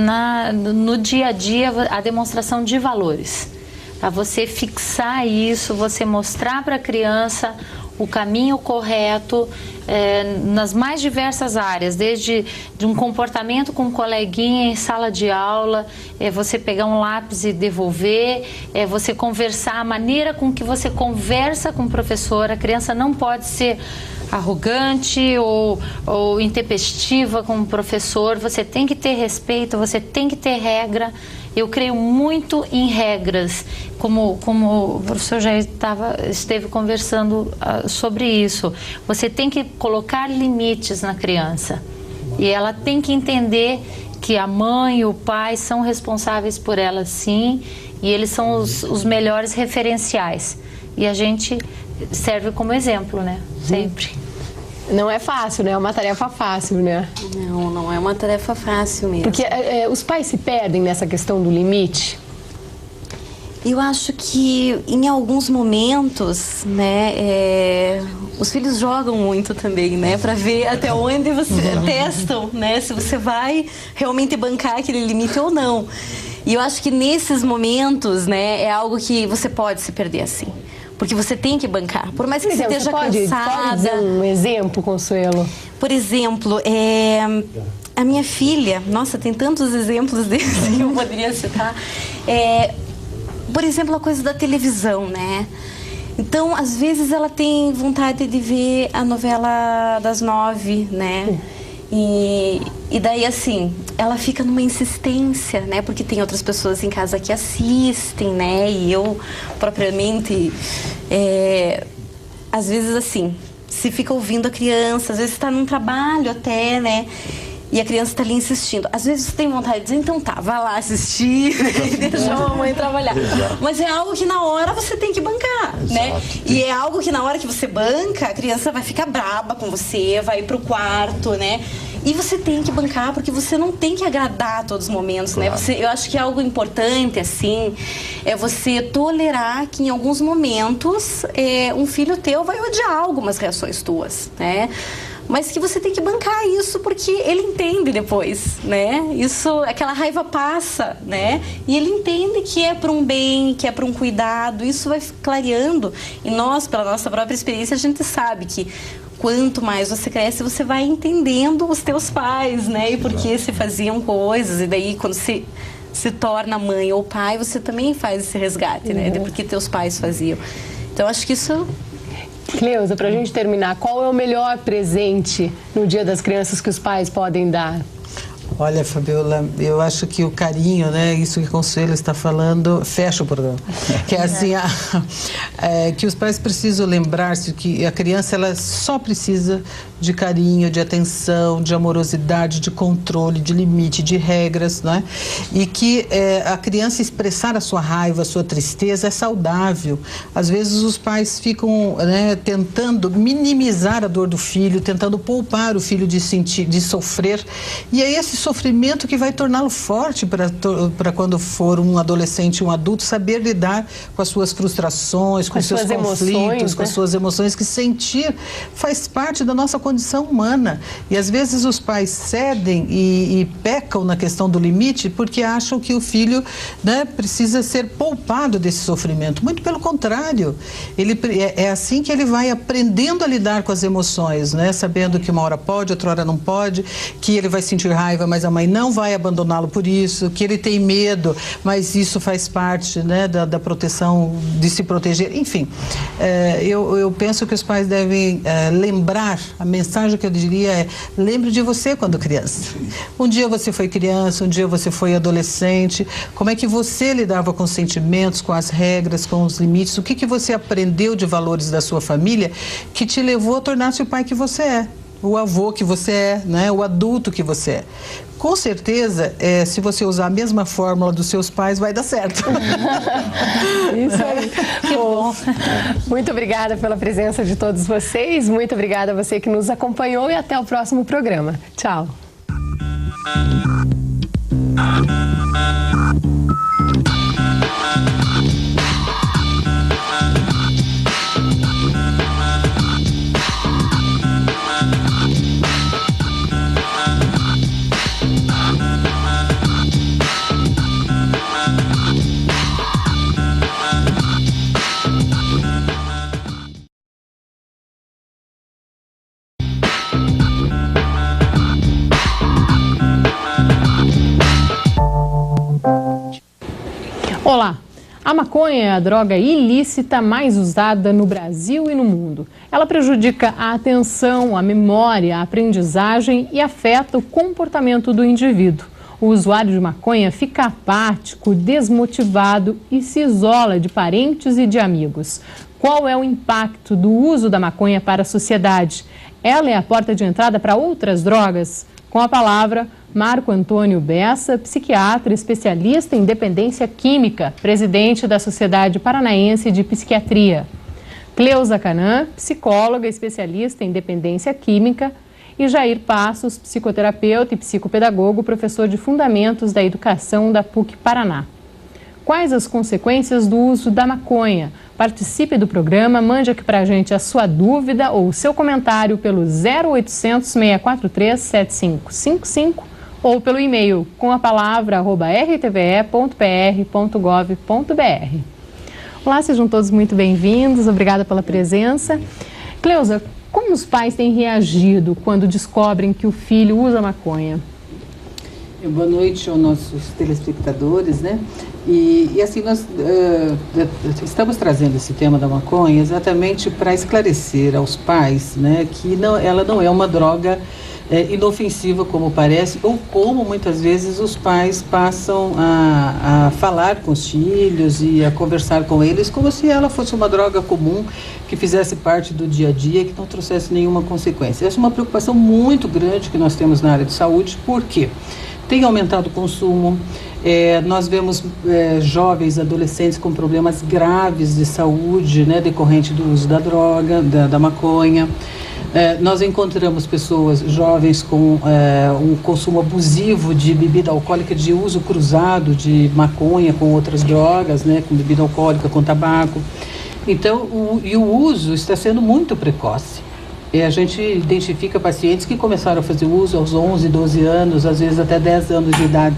no dia a dia a demonstração de valores. Para você fixar isso, você mostrar para a criança o caminho correto nas mais diversas áreas, desde de um comportamento com um coleguinha em sala de aula, você pegar um lápis e devolver, você conversar, a maneira com que você conversa com o professor. A criança não pode ser arrogante ou intempestiva com o professor. Você tem que ter respeito, você tem que ter regra. Eu creio muito em regras, como o professor já esteve conversando sobre isso. Você tem que colocar limites na criança, e ela tem que entender que a mãe e o pai são responsáveis por ela, sim, e eles são os melhores referenciais. E a gente serve como exemplo, né? Sempre. Não é fácil, né? É uma tarefa fácil, né? Não é uma tarefa fácil mesmo. Porque os pais se perdem nessa questão do limite? Eu acho que em alguns momentos, né, os filhos jogam muito também, né, para ver até onde você testam, né, se você vai realmente bancar aquele limite ou não. E eu acho que nesses momentos, né, é algo que você pode se perder assim. Porque você tem que bancar, por mais que você esteja cansada. Pode dizer um exemplo, Consuelo? Por exemplo, a minha filha, nossa, tem tantos exemplos desses que eu poderia citar. Por exemplo, a coisa da televisão, né? Então, às vezes ela tem vontade de ver a novela das 9, né? E daí, assim, ela fica numa insistência, né? Porque tem outras pessoas em casa que assistem, né? E eu, propriamente, às vezes, assim, se fica ouvindo a criança, às vezes está num trabalho até, né? E a criança está ali insistindo. Às vezes você tem vontade de dizer, então tá, vai lá assistir e deixa a mamãe trabalhar. Exato. Mas é algo que na hora você tem que bancar, né? E é algo que na hora que você banca, a criança vai ficar braba com você, vai pro quarto, né? E você tem que bancar, porque você não tem que agradar a todos os momentos, né? Eu acho que é algo importante, assim, é você tolerar que em alguns momentos um filho teu vai odiar algumas reações tuas, né? Mas que você tem que bancar isso porque ele entende depois, né? Isso, aquela raiva passa, né? E ele entende que é para um bem, que é para um cuidado, isso vai clareando. E nós, pela nossa própria experiência, a gente sabe que quanto mais você cresce, você vai entendendo os teus pais, né? E por que se faziam coisas. E daí, quando se torna mãe ou pai, você também faz esse resgate, né? De por que teus pais faziam. Então, acho que isso... Cleusa, para a gente terminar, qual é o melhor presente no Dia das Crianças que os pais podem dar? Olha, Fabiola, eu acho que o carinho, né, isso que o Consuelo está falando, fecha o programa. Que é assim, que os pais precisam lembrar-se que a criança ela só precisa de carinho, de atenção, de amorosidade, de controle, de limite, de regras, né? E que a criança expressar a sua raiva, a sua tristeza é saudável. Às vezes os pais ficam, né, tentando minimizar a dor do filho, tentando poupar o filho de sentir, de sofrer. E é esse sofrimento que vai torná-lo forte para quando for um adolescente, um adulto, saber lidar com as suas frustrações, com os seus conflitos, com as suas emoções, que sentir faz parte da nossa condição humana. E às vezes os pais cedem e pecam na questão do limite porque acham que o filho, né, precisa ser poupado desse sofrimento. Muito pelo contrário, é assim que ele vai aprendendo a lidar com as emoções, né, sabendo que uma hora pode, outra hora não pode, que ele vai sentir raiva, mas a mãe não vai abandoná-lo por isso, que ele tem medo, mas isso faz parte, né, da proteção, de se proteger. Enfim, eu penso que os pais devem lembrar, a mensagem que eu diria é: lembre de você quando criança. Um dia você foi criança, um dia você foi adolescente, como é que você lidava com os sentimentos, com as regras, com os limites, o que você aprendeu de valores da sua família que te levou a tornar-se o pai que você é, o avô que você é, né? O adulto que você é. Com certeza, se você usar a mesma fórmula dos seus pais, vai dar certo. Isso aí. Que bom. Muito obrigada pela presença de todos vocês. Muito obrigada a você que nos acompanhou e até o próximo programa. Tchau. Olá! A maconha é a droga ilícita mais usada no Brasil e no mundo. Ela prejudica a atenção, a memória, a aprendizagem e afeta o comportamento do indivíduo. O usuário de maconha fica apático, desmotivado e se isola de parentes e de amigos. Qual é o impacto do uso da maconha para a sociedade? Ela é a porta de entrada para outras drogas? Com a palavra, Marco Antônio Bessa, psiquiatra, especialista em dependência química, presidente da Sociedade Paranaense de Psiquiatria. Cleusa Canã, psicóloga especialista em dependência química, e Jair Passos, psicoterapeuta e psicopedagogo, professor de Fundamentos da Educação da PUC Paraná. Quais as consequências do uso da maconha? Participe do programa, mande aqui pra gente a sua dúvida ou o seu comentário pelo 0800 643 7555 ou pelo e-mail com a palavra @rtve.pr.gov.br. Olá, sejam todos muito bem-vindos, obrigada pela presença. Cleusa, como os pais têm reagido quando descobrem que o filho usa maconha? Boa noite aos nossos telespectadores, né? E assim, nós estamos trazendo esse tema da maconha exatamente para esclarecer aos pais, né, que ela não é uma droga inofensiva como parece, ou como muitas vezes os pais passam a falar com os filhos e a conversar com eles como se ela fosse uma droga comum que fizesse parte do dia a dia e que não trouxesse nenhuma consequência. Essa é uma preocupação muito grande que nós temos na área de saúde, porque tem aumentado o consumo, nós vemos jovens, adolescentes com problemas graves de saúde, né, decorrente do uso da droga, da maconha. Nós encontramos pessoas jovens com um consumo abusivo de bebida alcoólica, de uso cruzado de maconha com outras drogas, né, com bebida alcoólica, com tabaco. Então, o uso está sendo muito precoce. A gente identifica pacientes que começaram a fazer uso aos 11, 12 anos, às vezes até 10 anos de idade.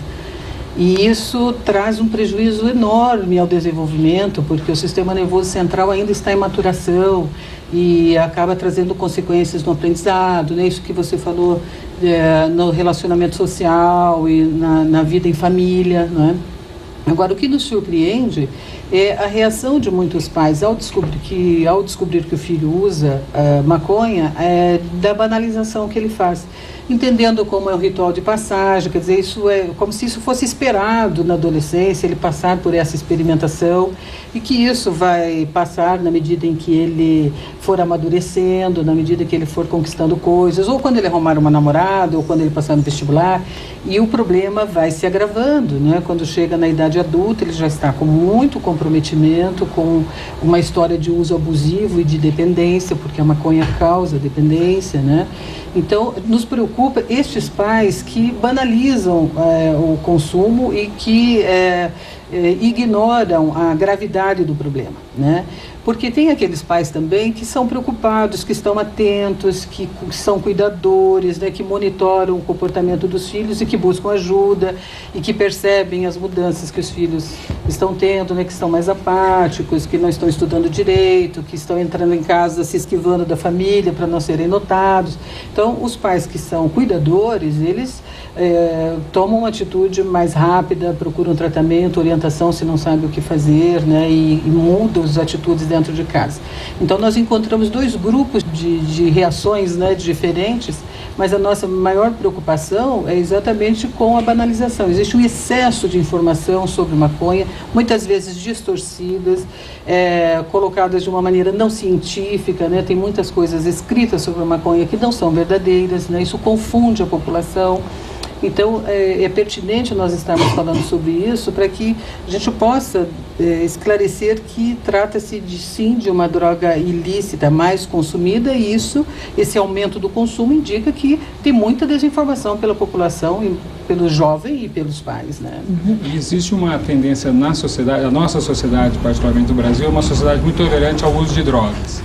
E isso traz um prejuízo enorme ao desenvolvimento, porque o sistema nervoso central ainda está em maturação e acaba trazendo consequências no aprendizado, né? Isso que você falou no relacionamento social e na vida em família, não é? Agora, o que nos surpreende é a reação de muitos pais ao descobrir que o filho usa maconha, da banalização que ele faz, entendendo como é um ritual de passagem, quer dizer, isso é como se isso fosse esperado na adolescência, ele passar por essa experimentação, e que isso vai passar na medida em que ele for amadurecendo, na medida que ele for conquistando coisas, ou quando ele arrumar uma namorada, ou quando ele passar no vestibular, e o problema vai se agravando, né? Quando chega na idade adulta, ele já está com muito comprometimento, com uma história de uso abusivo e de dependência, porque a maconha causa dependência, né? Então, nos preocupa estes pais que banalizam o consumo e que ignoram a gravidade do problema, né? Porque tem aqueles pais também que são preocupados, que estão atentos, que são cuidadores, né, que monitoram o comportamento dos filhos e que buscam ajuda e que percebem as mudanças que os filhos estão tendo, né, que estão mais apáticos, que não estão estudando direito, que estão entrando em casa se esquivando da família para não serem notados. Então, os pais que são cuidadores, eles tomam uma atitude mais rápida, procuram tratamento, orientação se não sabem o que fazer, né, e mudam as atitudes dentro de casa. Então, nós encontramos dois grupos de reações, né, diferentes, mas a nossa maior preocupação é exatamente com a banalização. Existe um excesso de informação sobre maconha, muitas vezes distorcidas, colocadas de uma maneira não científica, né? Tem muitas coisas escritas sobre a maconha que não são verdadeiras, né? Isso confunde a população. Então, é pertinente nós estarmos falando sobre isso para que a gente possa esclarecer que trata-se sim de uma droga ilícita mais consumida, e esse aumento do consumo indica que tem muita desinformação pela população, pelo jovem e pelos pais, né? Existe uma tendência na sociedade, a nossa sociedade, particularmente no Brasil, é uma sociedade muito tolerante ao uso de drogas.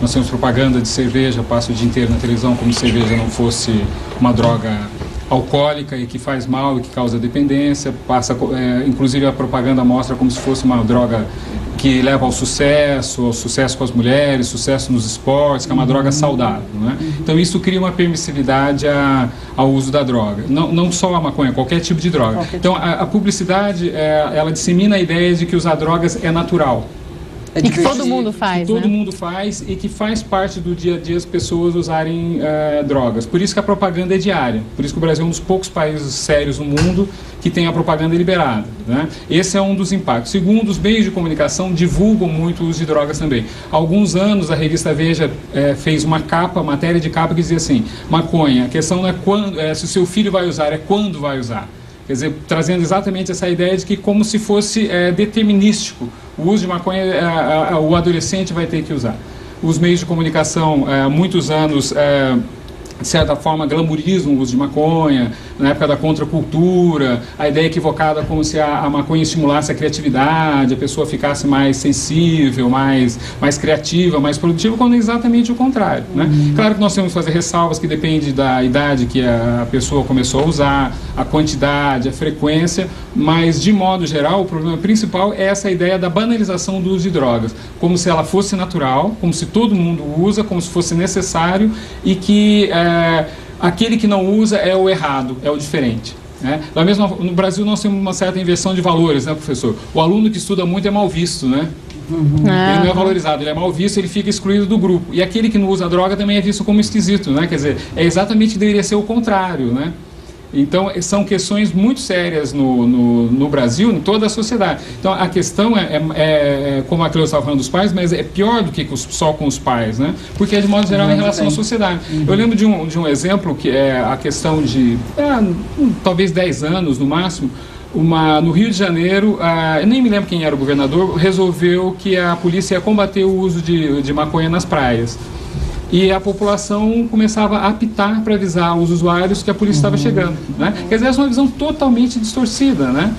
Nós temos propaganda de cerveja, passa o dia inteiro na televisão como se cerveja não fosse uma droga alcoólica e que faz mal e que causa dependência, inclusive a propaganda mostra como se fosse uma droga que leva ao sucesso com as mulheres, sucesso nos esportes, que é uma droga saudável, né? Então isso cria uma permissividade ao uso da droga, não só a maconha, qualquer tipo de droga. Então a publicidade, ela dissemina a ideia de que usar drogas é natural. E que todo mundo faz, que todo mundo faz e que faz parte do dia a dia as pessoas usarem drogas. Por isso que a propaganda é diária. Por isso que o Brasil é um dos poucos países sérios no mundo que tem a propaganda liberada, né? Esse é um dos impactos. Segundo, os meios de comunicação divulgam muito o uso de drogas também. Há alguns anos a revista Veja fez uma matéria de capa que dizia assim: maconha, a questão não é quando, se o seu filho vai usar, é quando vai usar. Quer dizer, trazendo exatamente essa ideia de que como se fosse determinístico. O uso de maconha, o adolescente vai ter que usar. os meios de comunicação há muitos anos de certa forma, glamourizam o uso de maconha, na época da contracultura, a ideia equivocada como se a maconha estimulasse a criatividade, a pessoa ficasse mais sensível, mais criativa, mais produtiva, quando é exatamente o contrário, né? Claro que nós temos que fazer ressalvas que depende da idade que a pessoa começou a usar, a quantidade, a frequência, mas, de modo geral, o problema principal é essa ideia da banalização do uso de drogas, como se ela fosse natural, como se todo mundo usa, como se fosse necessário e que aquele que não usa é o errado, é o diferente, né? No Brasil nós temos uma certa inversão de valores, né, professor? O aluno que estuda muito é mal visto, né? Ele não é valorizado, ele é mal visto, ele fica excluído do grupo. E aquele que não usa droga também é visto como esquisito, né? Quer dizer, é exatamente que deveria ser o contrário, né? Então, são questões muito sérias no Brasil, em toda a sociedade. Então, a questão como a Cleusa estava falando dos pais, mas é pior do que só com os pais, né? Porque é, de modo geral, em relação à sociedade. Eu lembro de um exemplo, que é a questão de, talvez 10 anos, no máximo, no Rio de Janeiro, eu nem me lembro quem era o governador, resolveu que a polícia ia combater o uso de maconha nas praias. E a população começava a apitar para avisar os usuários que a polícia estava chegando, né? Quer dizer, essa é uma visão totalmente distorcida, né?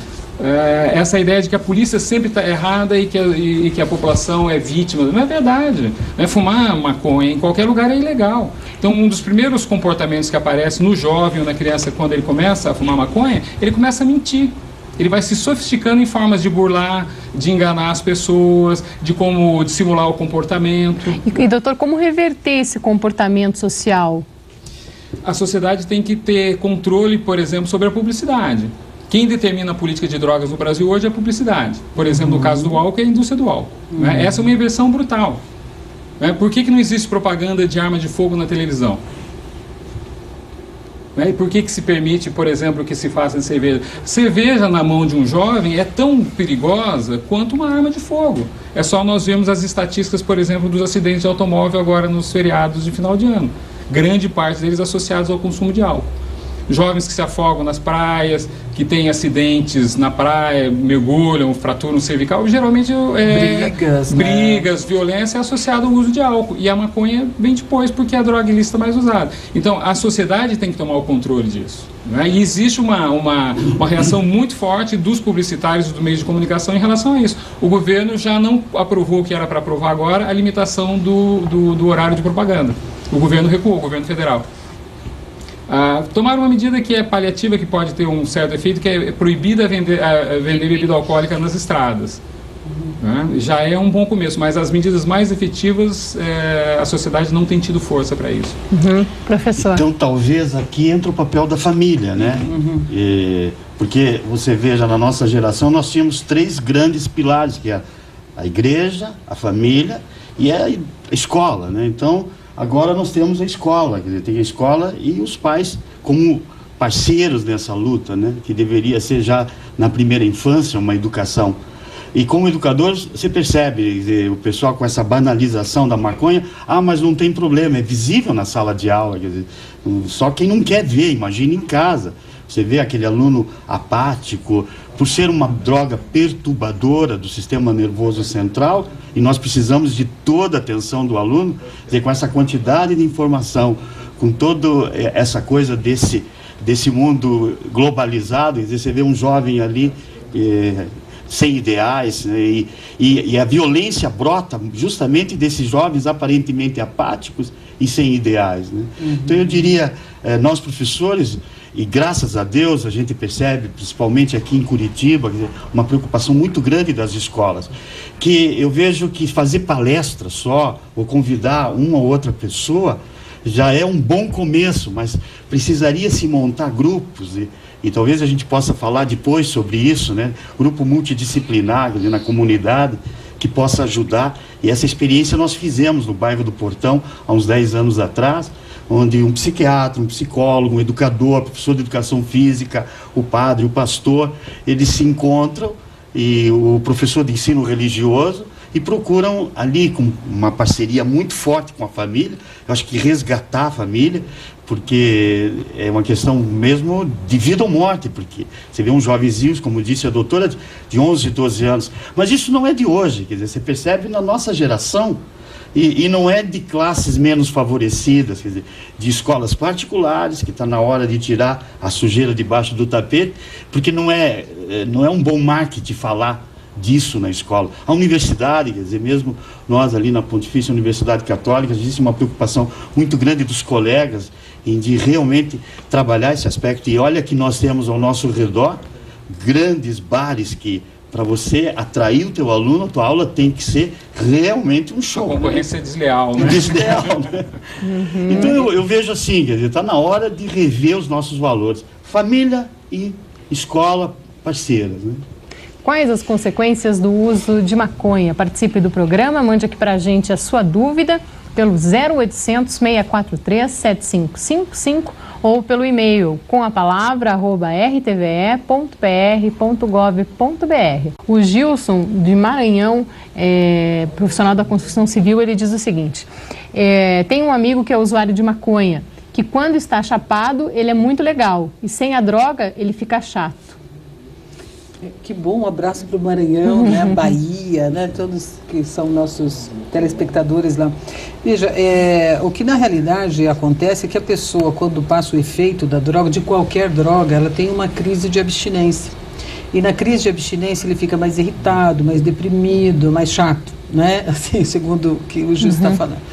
Essa ideia de que a polícia sempre está errada e que a população é vítima. Não é verdade, né? Fumar maconha em qualquer lugar é ilegal. Então, um dos primeiros comportamentos que aparece no jovem ou na criança quando ele começa a fumar maconha, ele começa a mentir. Ele vai se sofisticando em formas de burlar, de enganar as pessoas, de como dissimular o comportamento. E doutor, como reverter esse comportamento social? A sociedade tem que ter controle, por exemplo, sobre a publicidade. Quem determina a política de drogas no Brasil hoje é a publicidade. Por exemplo, no caso do álcool, é a indústria do álcool. Né? Essa é uma inversão brutal. Né? Por que não existe propaganda de arma de fogo na televisão? E por que se permite, por exemplo, que se faça cerveja? Cerveja na mão de um jovem é tão perigosa quanto uma arma de fogo. É só nós vermos as estatísticas, por exemplo, dos acidentes de automóvel agora nos feriados de final de ano. Grande parte deles associados ao consumo de álcool. Jovens que se afogam nas praias, que têm acidentes na praia, mergulham, fraturam cervical, geralmente brigas, violência é associada ao uso de álcool. E a maconha vem depois, porque é a droga ilícita mais usada. Então, a sociedade tem que tomar o controle disso, né? E existe uma reação muito forte dos publicitários e do meio de comunicação em relação a isso. O governo já não aprovou o que era para aprovar agora, a limitação do horário de propaganda. O governo recuou, o governo federal. Tomaram uma medida que é paliativa, que pode ter um certo efeito, que é proibida vender bebida alcoólica nas estradas. Né? Já é um bom começo, mas as medidas mais efetivas, a sociedade não tem tido força para isso. Professor. Então, talvez aqui entra o papel da família, né? Porque você veja, na nossa geração, nós tínhamos 3 grandes pilares, que é a igreja, a família e a escola, né? Então, agora nós temos a escola, quer dizer, tem a escola e os pais como parceiros nessa luta, né? Que deveria ser já na primeira infância uma educação. E como educador, você percebe, quer dizer, o pessoal com essa banalização da maconha, mas não tem problema, é visível na sala de aula, quer dizer, só quem não quer ver, imagina em casa. Você vê aquele aluno apático, por ser uma droga perturbadora do sistema nervoso central, e nós precisamos de toda a atenção do aluno, quer dizer, com essa quantidade de informação, com toda essa coisa desse mundo globalizado, quer dizer, você vê um jovem ali sem ideais, né, e a violência brota justamente desses jovens aparentemente apáticos e sem ideais, né? Então eu diria, nós professores, e graças a Deus a gente percebe, principalmente aqui em Curitiba, uma preocupação muito grande das escolas, que eu vejo que fazer palestra só, ou convidar uma ou outra pessoa, já é um bom começo, mas precisaria se montar grupos, e talvez a gente possa falar depois sobre isso, né? Grupo multidisciplinar ali na comunidade, que possa ajudar. E essa experiência nós fizemos no bairro do Portão, há uns 10 anos atrás, onde um psiquiatra, um psicólogo, um educador, professor de educação física, o padre, o pastor, eles se encontram, e o professor de ensino religioso, e procuram ali, com uma parceria muito forte com a família, eu acho que resgatar a família, porque é uma questão mesmo de vida ou morte, porque você vê uns jovenzinhos, como disse a doutora, de 11, 12 anos, mas isso não é de hoje, quer dizer, você percebe na nossa geração, E não é de classes menos favorecidas, quer dizer, de escolas particulares, que está na hora de tirar a sujeira debaixo do tapete, porque não é um bom marketing falar disso na escola. A universidade, quer dizer, mesmo nós ali na Pontifícia Universidade Católica, existe uma preocupação muito grande dos colegas em de realmente trabalhar esse aspecto. E olha que nós temos ao nosso redor grandes bares que, para você atrair o teu aluno, a tua aula tem que ser realmente um show. A concorrência é desleal, né? Desleal, né? Então eu vejo assim, quer dizer, está na hora de rever os nossos valores. Família e escola parceiras, né? Quais as consequências do uso de maconha? Participe do programa, mande aqui para a gente a sua dúvida pelo 0800 643 7555 ou pelo e-mail com a palavra @rtve.pr.gov.br. O Gilson, de Maranhão, profissional da construção civil, ele diz o seguinte: tem um amigo que é usuário de maconha, que quando está chapado, ele é muito legal, e sem a droga, ele fica chato. Que bom, um abraço para o Maranhão, né, Bahia, né, todos que são nossos telespectadores lá. Veja, o que na realidade acontece é que a pessoa, quando passa o efeito da droga, de qualquer droga, ela tem uma crise de abstinência. E na crise de abstinência ele fica mais irritado, mais deprimido, mais chato, né, assim, segundo o que o Gil está falando.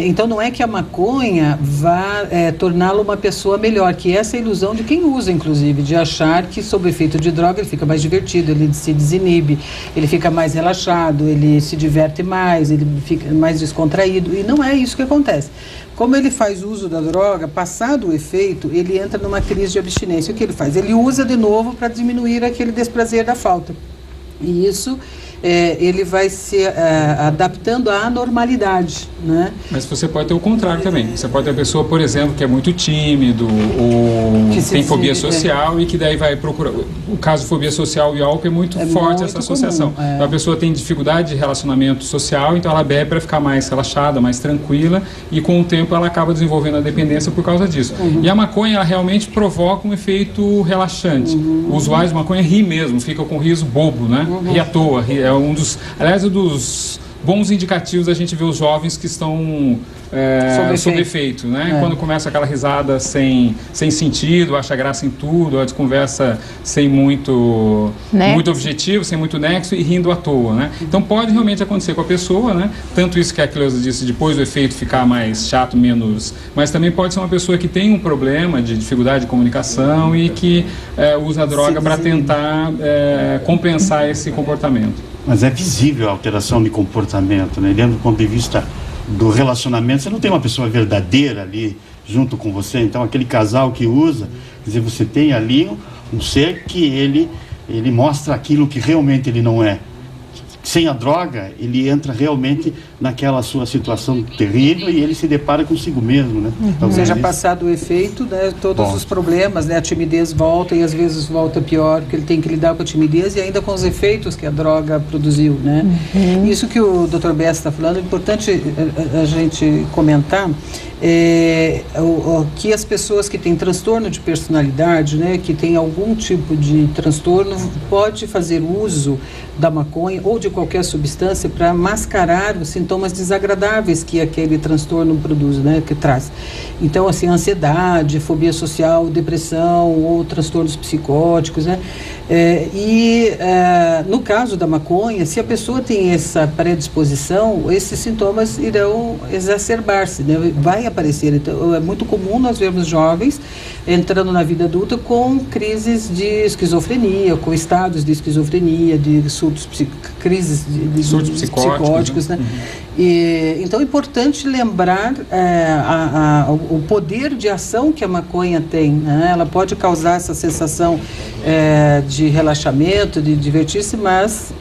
Então não é que a maconha vá torná-lo uma pessoa melhor, que essa é a ilusão de quem usa, inclusive, de achar que sob o efeito de droga ele fica mais divertido, ele se desinibe, ele fica mais relaxado, ele se diverte mais, ele fica mais descontraído, e não é isso que acontece. Como ele faz uso da droga, passado o efeito, ele entra numa crise de abstinência. O que ele faz? Ele usa de novo para diminuir aquele desprazer da falta. E isso ele vai se adaptando à normalidade, né? Mas você pode ter o contrário também. Você pode ter a pessoa, por exemplo, que é muito tímido ou tem fobia social e que daí vai procurar... O caso de fobia social e álcool é muito forte, essa associação. Então a pessoa tem dificuldade de relacionamento social, então ela bebe para ficar mais relaxada, mais tranquila, e com o tempo ela acaba desenvolvendo a dependência por causa disso. E a maconha, ela realmente provoca um efeito relaxante. O usuário de maconha ri mesmo, fica com riso bobo, né? Ri à toa, é um dos bons indicativos a gente vê os jovens que estão sob efeito, né? Quando começa aquela risada sem sentido, acha graça em tudo, a conversa sem muito objetivo, sem muito nexo e rindo à toa, né? Então pode realmente acontecer com a pessoa, né? Tanto isso que a Cleusa disse, depois do efeito ficar mais chato, menos... Mas também pode ser uma pessoa que tem um problema de dificuldade de comunicação e que usa a droga para tentar compensar esse comportamento. Mas é visível a alteração de comportamento, né? Dentro do ponto de vista do relacionamento, você não tem uma pessoa verdadeira ali junto com você. Então aquele casal que usa, quer dizer, você tem ali um ser que ele mostra aquilo que realmente ele não é. Sem a droga, ele entra realmente naquela sua situação terrível e ele se depara consigo mesmo, né? Ou seja, passado o efeito, né, todos os problemas, né, a timidez volta e às vezes volta pior, porque ele tem que lidar com a timidez e ainda com os efeitos que a droga produziu, né? Isso que o Dr. Bessa está falando, é importante a gente comentar, que as pessoas que têm transtorno de personalidade, né, que têm algum tipo de transtorno, pode fazer uso da maconha ou de qualquer substância para mascarar os sintomas desagradáveis que aquele transtorno produz, né, que traz. Então, assim, ansiedade, fobia social, depressão ou transtornos psicóticos, né? No caso da maconha, se a pessoa tem essa predisposição, esses sintomas irão exacerbar-se, né? Vai aparecer. Então, é muito comum nós vermos jovens entrando na vida adulta com crises de esquizofrenia, com estados de esquizofrenia, de surtos, crises de surtos psicóticos, né? Então é importante lembrar o poder de ação que a maconha tem, né? Ela pode causar essa sensação de relaxamento, de divertir-se, mas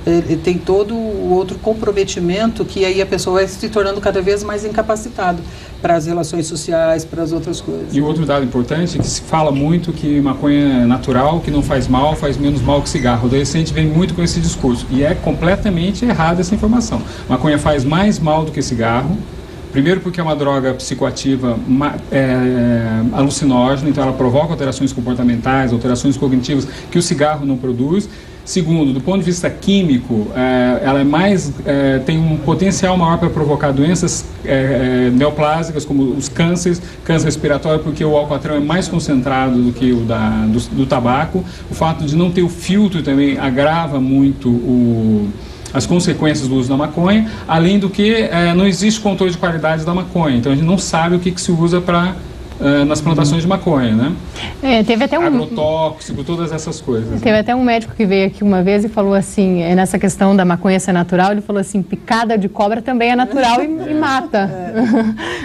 tem todo o outro comprometimento que aí a pessoa vai se tornando cada vez mais incapacitada para as relações sociais, para as outras coisas. E outro dado importante é que se fala muito que maconha é natural, que não faz mal, faz menos mal que cigarro. O adolescente vem muito com esse discurso e é completamente errada essa informação. Maconha faz mais mal do que cigarro. Primeiro porque é uma droga psicoativa alucinógena, então ela provoca alterações comportamentais, alterações cognitivas que o cigarro não produz. Segundo, do ponto de vista químico, ela tem um potencial maior para provocar doenças neoplásicas, como os câncer respiratório, porque o alcatrão é mais concentrado do que o do tabaco. O fato de não ter o filtro também agrava muito as consequências do uso da maconha, além do que não existe controle de qualidade da maconha, então a gente não sabe o que se usa nas plantações de maconha, né? Teve até agrotóxico, todas essas coisas. Teve até um médico que veio aqui uma vez e falou assim, nessa questão da maconha ser natural, ele falou assim, picada de cobra também é natural e mata.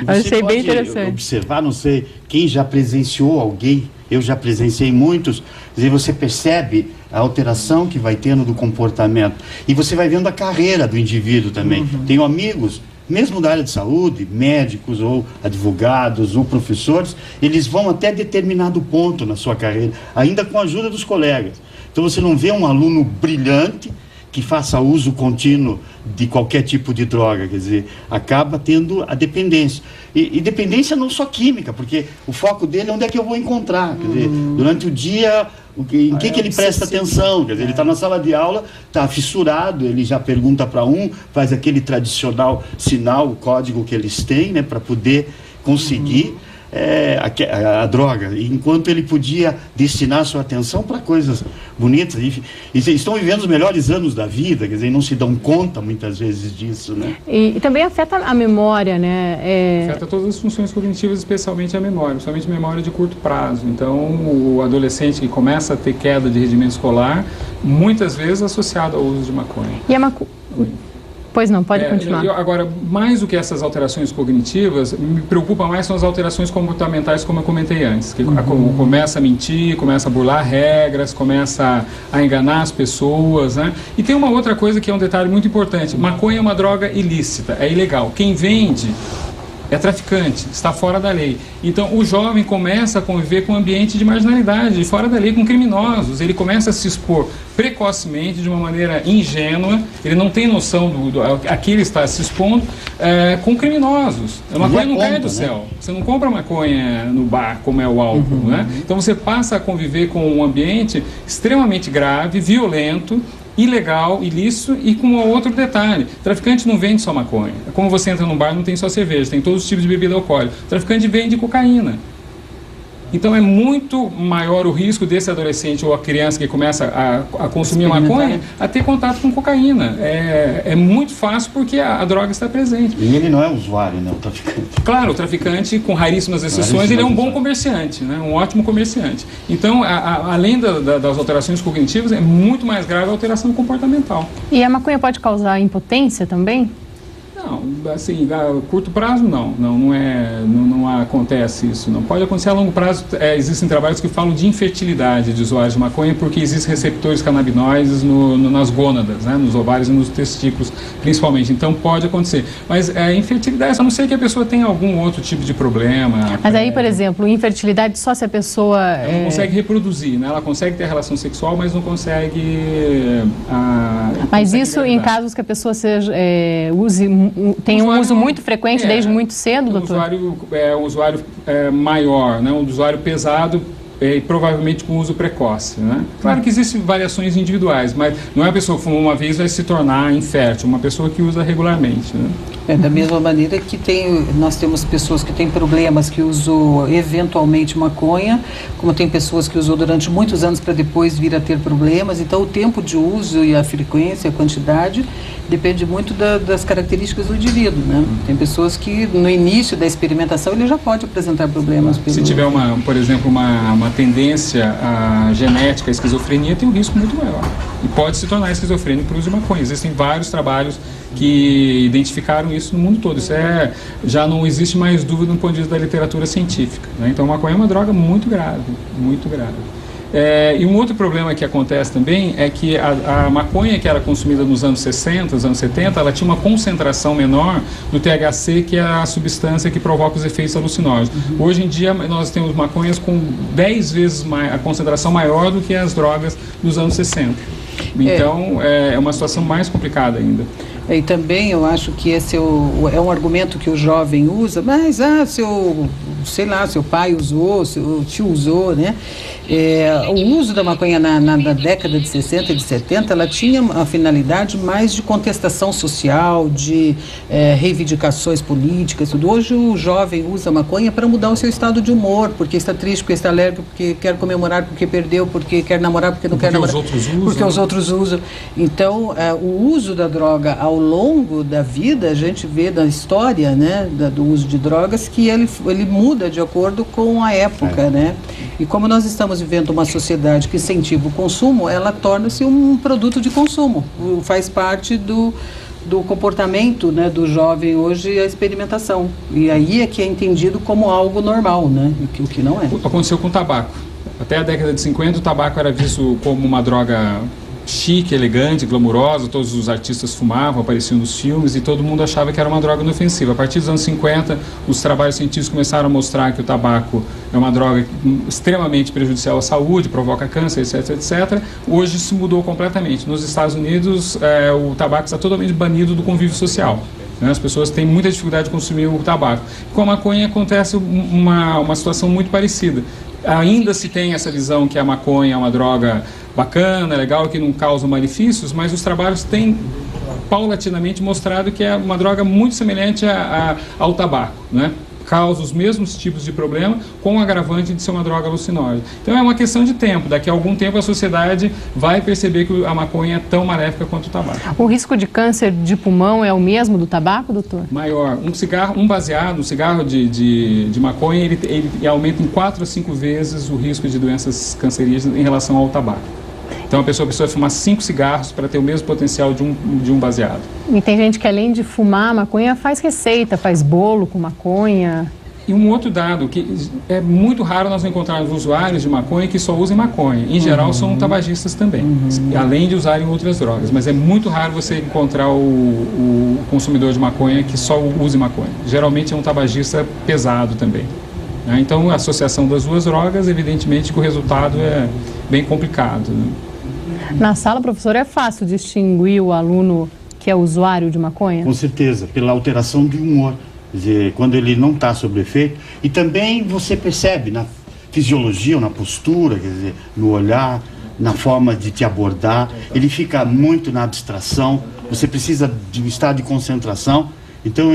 Eu achei bem interessante. Observar, não sei, quem já presenciou alguém, eu já presenciei muitos, quer dizer, você percebe a alteração que vai tendo do comportamento e você vai vendo a carreira do indivíduo também. Tenho amigos, mesmo da área de saúde, médicos ou advogados ou professores, eles vão até determinado ponto na sua carreira, ainda com a ajuda dos colegas. Então você não vê um aluno brilhante que faça uso contínuo de qualquer tipo de droga, quer dizer, acaba tendo a dependência. E dependência não só química, porque o foco dele é onde é que eu vou encontrar, quer dizer, durante o dia, em que ele presta atenção, quer dizer, ele está na sala de aula, está fissurado, ele já pergunta para faz aquele tradicional sinal, o código que eles têm, né, para poder conseguir a droga, enquanto ele podia destinar sua atenção para coisas bonitas. E estão vivendo os melhores anos da vida, quer dizer, não se dão conta muitas vezes disso, né? E também afeta a memória, né? Afeta todas as funções cognitivas, especialmente a memória, principalmente memória de curto prazo. Então, o adolescente que começa a ter queda de rendimento escolar, muitas vezes associado ao uso de maconha. E a Pois não, pode continuar. Agora, mais do que essas alterações cognitivas, me preocupa mais são as alterações comportamentais, como eu comentei antes. Que começa a mentir, começa a burlar regras, começa a enganar as pessoas, né? E tem uma outra coisa que é um detalhe muito importante. Maconha é uma droga ilícita, é ilegal. Quem vende é traficante, está fora da lei. Então, o jovem começa a conviver com um ambiente de marginalidade, de fora da lei, com criminosos. Ele começa a se expor precocemente, de uma maneira ingênua, ele não tem noção a que ele está se expondo, com criminosos. A maconha não cai do céu. Você não compra maconha no bar, como é o álcool, né? Então, você passa a conviver com um ambiente extremamente grave, violento, ilegal, ilícito e com outro detalhe. O traficante não vende só maconha. Como você entra num bar, não tem só cerveja, tem todos os tipos de bebida alcoólica. O traficante vende cocaína. Então é muito maior o risco desse adolescente ou a criança que começa a consumir maconha a ter contato com cocaína. É muito fácil porque a droga está presente. E ele não é usuário, né, o traficante? Claro, o traficante, com raríssimas exceções, ele é um bom comerciante, né, um ótimo comerciante. Então, além das alterações cognitivas, é muito mais grave a alteração comportamental. E a maconha pode causar impotência também? Não, assim, a curto prazo não acontece isso. Não pode acontecer a longo prazo. Existem trabalhos que falam de infertilidade de usuários de maconha porque existem receptores canabinoides nas gônadas, né, nos ovários e nos testículos, principalmente. Então pode acontecer. Mas infertilidade, a não ser que a pessoa tenha algum outro tipo de problema. Mas aí, por exemplo, infertilidade só se a pessoa... Ela não consegue reproduzir, né? Ela consegue ter relação sexual, mas não consegue... Mas isso em casos que a pessoa tem um uso muito frequente desde muito cedo, doutor? Um usuário maior, né? Um usuário pesado e provavelmente com uso precoce, né? Claro que existem variações individuais, mas não é a pessoa que fuma uma vez vai se tornar infértil, uma pessoa que usa regularmente, né? Da mesma maneira que nós temos pessoas que têm problemas, que usam eventualmente maconha, como tem pessoas que usam durante muitos anos para depois vir a ter problemas. Então o tempo de uso e a frequência, a quantidade, depende muito das características do indivíduo, né? Tem pessoas que no início da experimentação ele já pode apresentar problemas. Se tiver, por exemplo, uma tendência genética à esquizofrenia, tem um risco muito maior. E pode se tornar esquizofrênico por uso de maconha. Existem vários trabalhos que identificaram isso no mundo todo. Isso já não existe mais dúvida no ponto de vista da literatura científica, né? Então, a maconha é uma droga muito grave, muito grave. E um outro problema que acontece também é que a maconha que era consumida nos anos 60, nos anos 70, ela tinha uma concentração menor do THC, que é a substância que provoca os efeitos alucinógenos. Hoje em dia, nós temos maconhas com 10 vezes a concentração maior do que as drogas dos anos 60. Então, é uma situação mais complicada ainda. E também eu acho que esse é um argumento que o jovem usa, mas seu pai usou, seu tio usou, né? O uso da maconha na década de 60 e de 70, ela tinha a finalidade mais de contestação social, de reivindicações políticas, tudo. Hoje o jovem usa a maconha para mudar o seu estado de humor, porque está triste, porque está alegre, porque quer comemorar, porque perdeu, porque quer namorar, porque não quer namorar. Porque os outros usam. Então, o uso da droga ao longo da vida, a gente vê da história, né, do uso de drogas, que ele muda de acordo com a época, né? E como nós estamos vivendo uma sociedade que incentiva o consumo, ela torna-se um produto de consumo. Faz parte do comportamento, né, do jovem hoje a experimentação. E aí é que é entendido como algo normal, né? O que não é. Aconteceu com o tabaco. Até a década de 50, o tabaco era visto como uma droga chique, elegante, glamurosa, todos os artistas fumavam, apareciam nos filmes e todo mundo achava que era uma droga inofensiva. A partir dos anos 50, os trabalhos científicos começaram a mostrar que o tabaco é uma droga extremamente prejudicial à saúde, provoca câncer, etc, etc. Hoje isso mudou completamente. Nos Estados Unidos, o tabaco está totalmente banido do convívio social. As pessoas têm muita dificuldade de consumir o tabaco. Com a maconha acontece uma situação muito parecida. Ainda se tem essa visão que a maconha é uma droga bacana, legal, que não causa malefícios, mas os trabalhos têm paulatinamente mostrado que é uma droga muito semelhante ao tabaco, né? Causa os mesmos tipos de problema, com o agravante de ser uma droga alucinógena. Então é uma questão de tempo. Daqui a algum tempo a sociedade vai perceber que a maconha é tão maléfica quanto o tabaco. O risco de câncer de pulmão é o mesmo do tabaco, doutor? Maior. Um cigarro de maconha, ele aumenta em 4 a 5 vezes o risco de doenças cancerígenas em relação ao tabaco. Então a pessoa precisa fumar 5 cigarros para ter o mesmo potencial de um baseado. E tem gente que além de fumar maconha faz receita, faz bolo com maconha. E um outro dado, que é muito raro nós encontrarmos usuários de maconha que só usem maconha. Em geral são tabagistas também, além de usarem outras drogas. Mas é muito raro você encontrar o consumidor de maconha que só use maconha. Geralmente é um tabagista pesado também. Então a associação das duas drogas, evidentemente que o resultado é bem complicado, né? Na sala, professor, é fácil distinguir o aluno que é usuário de maconha? Com certeza, pela alteração de humor. Quer dizer, quando ele não está sob efeito. E também você percebe na fisiologia, ou na postura, quer dizer, no olhar, na forma de te abordar. Ele fica muito na abstração. Você precisa de um estado de concentração. Então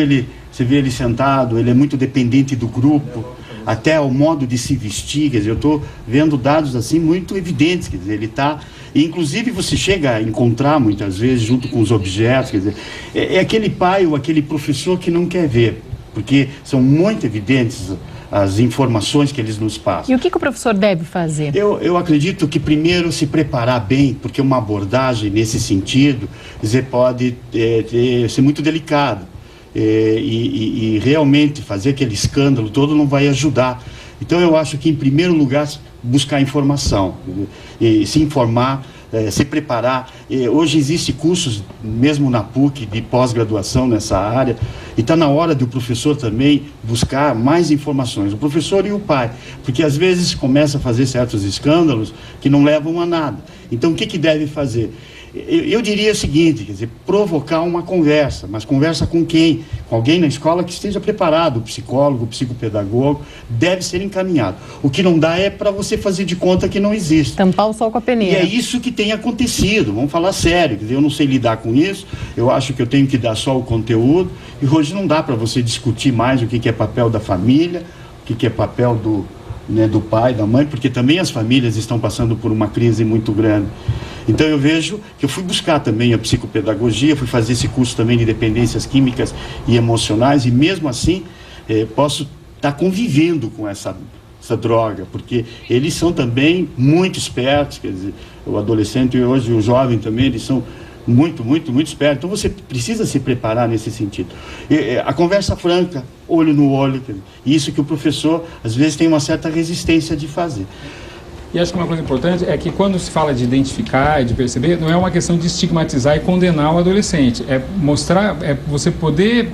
você vê ele sentado, ele é muito dependente do grupo. Até o modo de se vestir, quer dizer, eu estou vendo dados assim muito evidentes, quer dizer, ele está... Inclusive você chega a encontrar muitas vezes junto com os objetos, quer dizer, é aquele pai ou aquele professor que não quer ver, porque são muito evidentes as informações que eles nos passam. E o que o professor deve fazer? Eu acredito que primeiro se preparar bem, porque uma abordagem nesse sentido, quer dizer, pode ser muito delicada. E realmente fazer aquele escândalo todo não vai ajudar. Então eu acho que em primeiro lugar buscar informação, se informar, se preparar. Hoje existem cursos, mesmo na PUC, de pós-graduação nessa área, e está na hora do professor também buscar mais informações, o professor e o pai, porque às vezes começa a fazer certos escândalos que não levam a nada. Então o que deve fazer? Eu diria o seguinte, quer dizer, provocar uma conversa, mas conversa com quem? Com alguém na escola que esteja preparado, o psicólogo, o psicopedagogo, deve ser encaminhado. O que não dá é para você fazer de conta que não existe. Tampar o sol com a peneira. E é isso que tem acontecido, vamos falar sério, quer dizer, eu não sei lidar com isso, eu acho que eu tenho que dar só o conteúdo, e hoje não dá para você discutir mais o que é papel da família, o que é papel do pai, da mãe, porque também as famílias estão passando por uma crise muito grande. Então eu vejo que eu fui buscar também a psicopedagogia, fui fazer esse curso também de dependências químicas e emocionais, e mesmo assim posso estar convivendo com essa droga, porque eles são também muito espertos, quer dizer, o adolescente e hoje o jovem também, eles são muito espertos. Então você precisa se preparar nesse sentido. A conversa franca, olho no olho, isso que o professor às vezes tem uma certa resistência de fazer. E acho que uma coisa importante é que quando se fala de identificar e de perceber, não é uma questão de estigmatizar e condenar o adolescente. É mostrar, você poder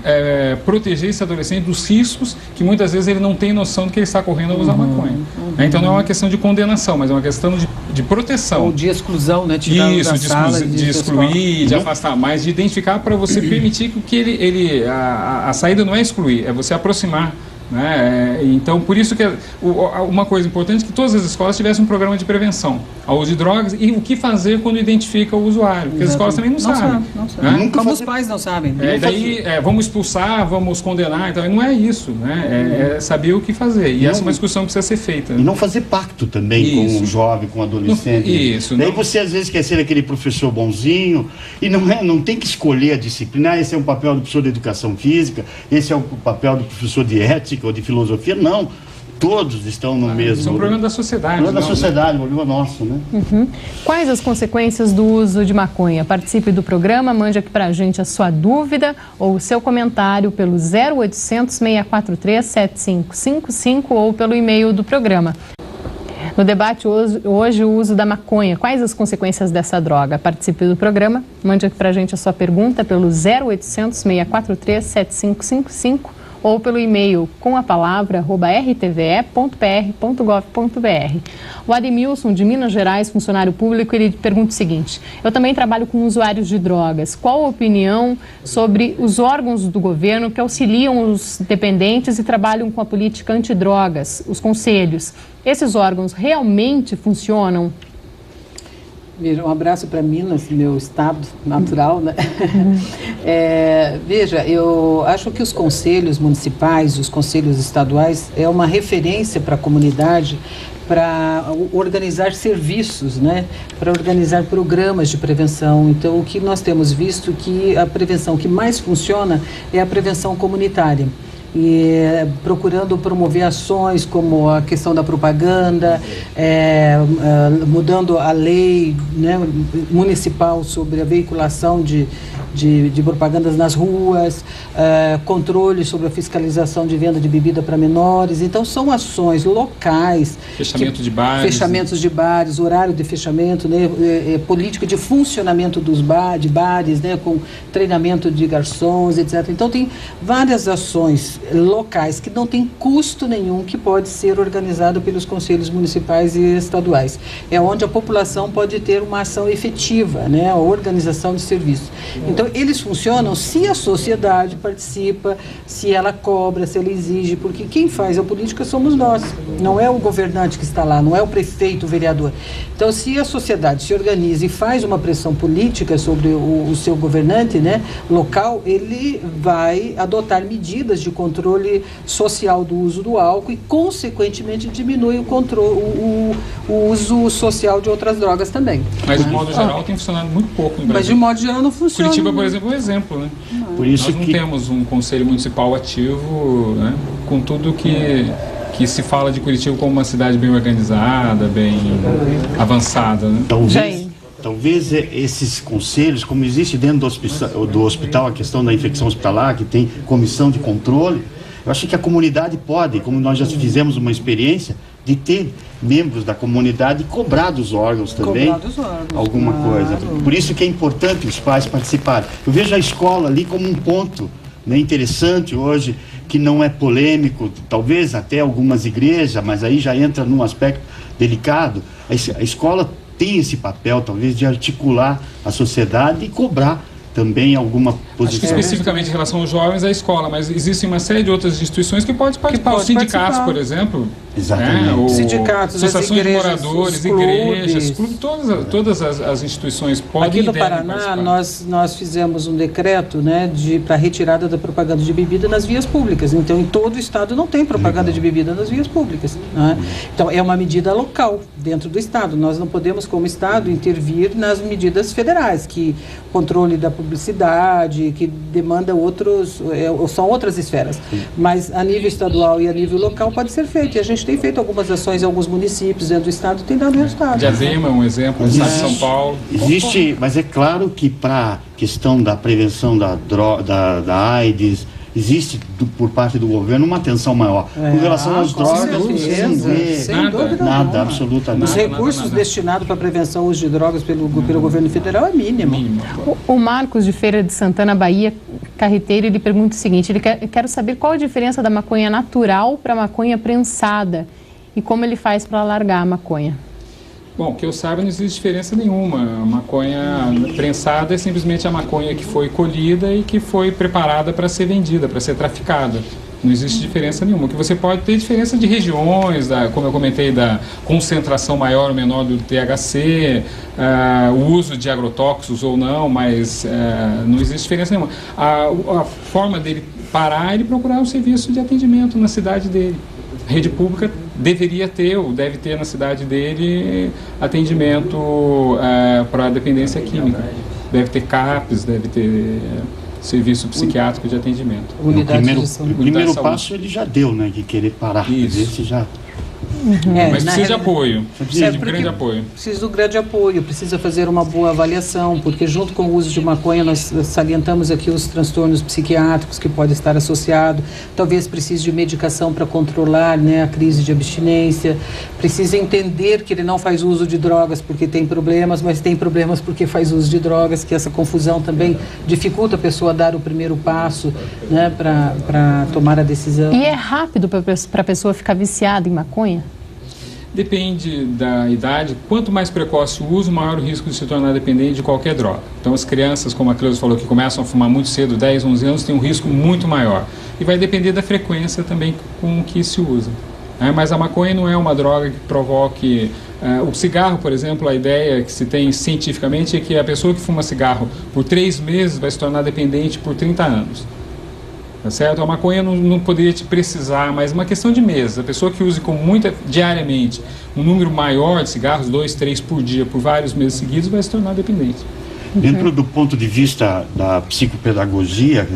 proteger esse adolescente dos riscos que muitas vezes ele não tem noção do que ele está correndo ao usar maconha. Então não é uma questão de condenação, mas é uma questão de proteção. Ou de exclusão, né? Tirar isso, da sala, de excluir, de afastar, mas de identificar para você permitir que a saída não é excluir, é você aproximar. Né? Então, por isso que uma coisa importante é que todas as escolas tivessem um programa de prevenção ao uso de drogas e o que fazer quando identifica o usuário, porque as escolas também não sabem. Né? Como os pais não sabem. Vamos expulsar, vamos condenar, então não é isso, né? É saber o que fazer, e essa é uma discussão que precisa ser feita. E não fazer pacto também com o jovem, com o adolescente. Daí você às vezes quer ser aquele professor bonzinho e não tem que escolher a disciplina, esse é um papel do professor de educação física, esse é o papel do professor de ética ou de filosofia, não. Todos estão no mesmo... Isso é um problema da sociedade. Problema da sociedade, um problema nosso, né? Quais as consequências do uso de maconha? Participe do programa, mande aqui pra gente a sua dúvida ou o seu comentário pelo 0800 643 7555 ou pelo e-mail do programa. No debate hoje, o uso da maconha. Quais as consequências dessa droga? Participe do programa, mande aqui pra gente a sua pergunta pelo 0800 643 7555 ou pelo e-mail com a palavra @rtve.pr.gov.br. O Ademilson, de Minas Gerais, funcionário público, ele pergunta o seguinte: eu também trabalho com usuários de drogas. Qual a opinião sobre os órgãos do governo que auxiliam os dependentes e trabalham com a política antidrogas, os conselhos? Esses órgãos realmente funcionam? Um abraço para Minas, meu estado natural, né? Veja, eu acho que os conselhos municipais, os conselhos estaduais, é uma referência para a comunidade para organizar serviços, né? Para organizar programas de prevenção. Então, o que nós temos visto que a prevenção que mais funciona é a prevenção comunitária. E procurando promover ações como a questão da propaganda, mudando a lei, né, municipal sobre a veiculação de propagandas nas ruas, controle sobre a fiscalização de venda de bebida para menores. Então, são ações locais. Fechamento de bares. Fechamentos de bares, horário de fechamento, né, política de funcionamento de bares, né, com treinamento de garçons, etc. Então, tem várias ações locais que não tem custo nenhum, que pode ser organizado pelos conselhos municipais e estaduais. É onde a população pode ter uma ação efetiva, né, a organização de serviços. Então, eles funcionam se a sociedade participa, se ela cobra, se ela exige, porque quem faz a política somos nós, não é o governante que está lá, não é o prefeito, o vereador. Então, se a sociedade se organiza e faz uma pressão política sobre o seu governante, né, local, ele vai adotar medidas de controle social do uso do álcool e, consequentemente, diminui o uso social de outras drogas também. Mas, de modo geral, tem funcionado muito pouco no Brasil. Mas, de modo geral, não funciona. Curitiba, por exemplo, é um exemplo, né? Por isso nós não temos um conselho municipal ativo, né, com tudo que se fala de Curitiba como uma cidade bem organizada, bem avançada, né? Talvez esses conselhos, como existe dentro do hospital a questão da infecção hospitalar, que tem comissão de controle, eu acho que a comunidade pode, como nós já fizemos uma experiência, de ter membros da comunidade e cobrar dos órgãos também alguma coisa. Por isso que é importante os pais participarem. Eu vejo a escola ali como um ponto, né, interessante hoje, que não é polêmico, talvez até algumas igrejas, mas aí já entra num aspecto delicado. A escola tem esse papel, talvez, de articular a sociedade e cobrar também alguma posição. Acho que especificamente em relação aos jovens, a escola, mas existem uma série de outras instituições que podem participar. Os sindicatos, por exemplo. Exatamente. Sindicatos, associações igrejas, de moradores, igrejas, clubes, todas as instituições podem. Aqui no Paraná, nós fizemos um decreto, né, para retirada da propaganda de bebida nas vias públicas. Então, em todo o estado não tem propaganda de bebida nas vias públicas, né? Então, é uma medida local, dentro do estado. Nós não podemos, como estado, intervir nas medidas federais, que controle da publicidade, que demanda são outras esferas. Mas a nível estadual e a nível local pode ser feito. E a gente tem feito algumas ações em alguns municípios dentro do estado, tem dado resultado. Diadema é um exemplo, no estado de São Paulo. Existe, mas é claro que para a questão da prevenção da AIDS, existe por parte do governo uma atenção maior. Com relação às drogas, sem dúvida nada, absolutamente. Os recursos destinados para a prevenção ao uso de drogas pelo governo federal é mínimo. O Marcos, de Feira de Santana, Bahia, carreteiro, ele pergunta o seguinte: quero saber qual a diferença da maconha natural para a maconha prensada e como ele faz para largar a maconha. Bom, que eu saiba, não existe diferença nenhuma. A maconha prensada é simplesmente a maconha que foi colhida e que foi preparada para ser vendida, para ser traficada. Não existe diferença nenhuma. Que você pode ter diferença de regiões, como eu comentei, da concentração maior ou menor do THC, o uso de agrotóxicos ou não, mas não existe diferença nenhuma. A forma dele parar é ele procurar um serviço de atendimento na cidade dele. A rede pública deveria ter, ou deve ter na cidade dele, atendimento para dependência química. Deve ter CAPs, deve ter serviço psiquiátrico de atendimento. O primeiro passo ele já deu, né, de querer parar. Isso. Esse já... Mas precisa de apoio, precisa de grande apoio. Precisa do grande apoio, precisa fazer uma boa avaliação, porque junto com o uso de maconha nós salientamos aqui os transtornos psiquiátricos que podem estar associados, talvez precise de medicação para controlar, né, a crise de abstinência, precisa entender que ele não faz uso de drogas porque tem problemas, mas tem problemas porque faz uso de drogas, que essa confusão também dificulta a pessoa a dar o primeiro passo, né, para tomar a decisão. E é rápido para a pessoa ficar viciada em maconha? Depende da idade. Quanto mais precoce o uso, maior o risco de se tornar dependente de qualquer droga. Então, as crianças, como a Cleusa falou, que começam a fumar muito cedo, 10, 11 anos, têm um risco muito maior. E vai depender da frequência também com que se usa. Mas a maconha não é uma droga que provoque... o cigarro, por exemplo, a ideia que se tem cientificamente é que a pessoa que fuma cigarro por 3 meses vai se tornar dependente por 30 anos. Tá certo? A maconha não poderia te precisar, mas uma questão de meses. A pessoa que use diariamente um número maior de cigarros, 2, 3 por dia, por vários meses seguidos, vai se tornar dependente. Dentro do ponto de vista da psicopedagogia,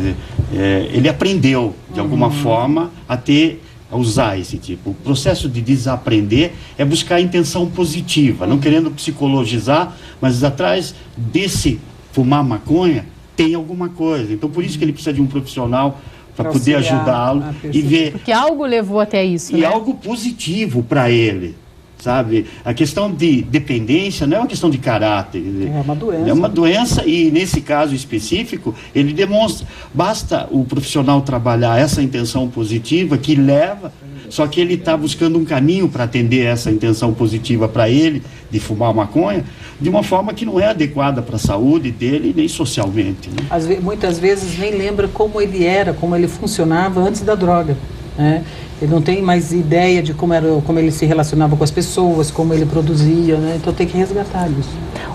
ele aprendeu, de alguma forma, a usar esse tipo. O processo de desaprender é buscar a intenção positiva, não querendo psicologizar, mas atrás desse fumar maconha tem alguma coisa. Então, por isso que ele precisa de um profissional para poder ajudá-lo e ver... Porque algo levou até isso, E algo positivo para ele, sabe? A questão de dependência não é uma questão de caráter. É uma doença. É uma doença e, nesse caso específico, ele demonstra... Basta o profissional trabalhar essa intenção positiva que leva... Só que ele está buscando um caminho para atender essa intenção positiva para ele, de fumar maconha, de uma forma que não é adequada para a saúde dele, nem socialmente. Né? Muitas vezes nem lembra como ele era, como ele funcionava antes da droga. Né? Ele não tem mais ideia de como ele se relacionava com as pessoas, como ele produzia, né? Então tem que resgatar isso.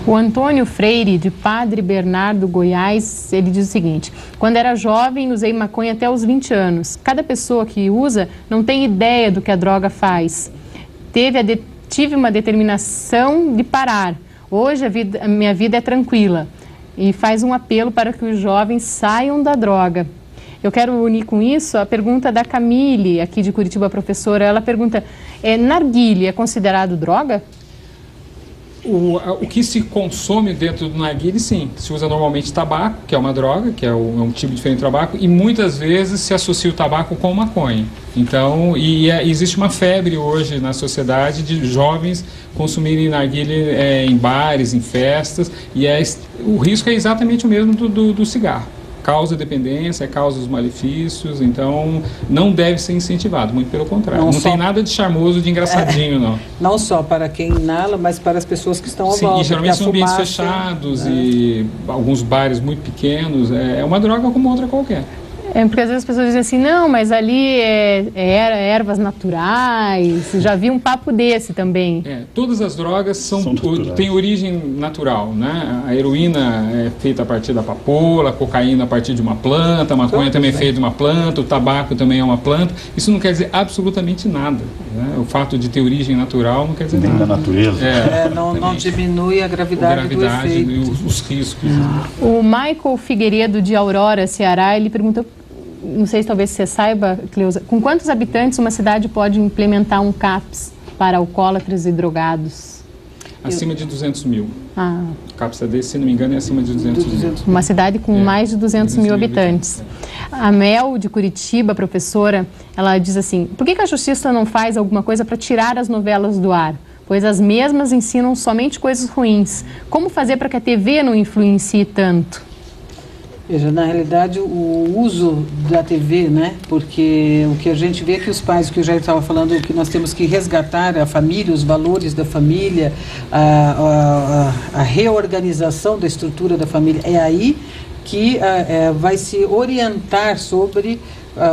O Antônio Freire, de Padre Bernardo, Goiás, ele diz o seguinte: quando era jovem, usei maconha até os 20 anos. Cada pessoa que usa não tem ideia do que a droga faz. Tive uma determinação de parar. Hoje a minha vida é tranquila. E faz um apelo para que os jovens saiam da droga. Eu quero unir com isso a pergunta da Camille, aqui de Curitiba, professora. Ela pergunta, narguilé é considerado droga? O que se consome dentro do narguilé, sim. Se usa normalmente tabaco, que é uma droga, que é um tipo diferente de tabaco, e muitas vezes se associa o tabaco com maconha. Então, existe uma febre hoje na sociedade de jovens consumirem narguilé em bares, em festas, e o risco é exatamente o mesmo do cigarro. Causa dependência, causa os malefícios, então não deve ser incentivado, muito pelo contrário. Não tem nada de charmoso, de engraçadinho, não. Não só para quem inala, mas para as pessoas que estão à volta. Sim, e geralmente são ambientes fechados e alguns bares muito pequenos. É uma droga como outra qualquer. Porque às vezes as pessoas dizem assim, não, mas ali ervas naturais, já vi um papo desse também. Todas as drogas têm origem natural, né? A heroína é feita a partir da papoula, a cocaína a partir de uma planta, a maconha também é feita de uma planta, o tabaco também é uma planta. Isso não quer dizer absolutamente nada, né? O fato de ter origem natural não quer dizer nada. Da natureza. Não diminui a gravidade do efeito. E os riscos. O Michael Figueiredo, de Aurora, Ceará, ele perguntou, não sei se talvez você saiba, Cleusa, com quantos habitantes uma cidade pode implementar um CAPS para alcoólatras e drogados? Acima de 200 mil. O CAPS desse, se não me engano, é acima de 200 mil. Uma cidade com mais de 200 mil habitantes. A Mel, de Curitiba, professora, ela diz assim, por que a justiça não faz alguma coisa para tirar as novelas do ar? Pois as mesmas ensinam somente coisas ruins. Como fazer para que a TV não influencie tanto? Veja, na realidade, o uso da TV, né? Porque o que a gente vê é que os pais, o que eu já estava falando, que nós temos que resgatar a família, os valores da família, a reorganização da estrutura da família. É aí que vai se orientar sobre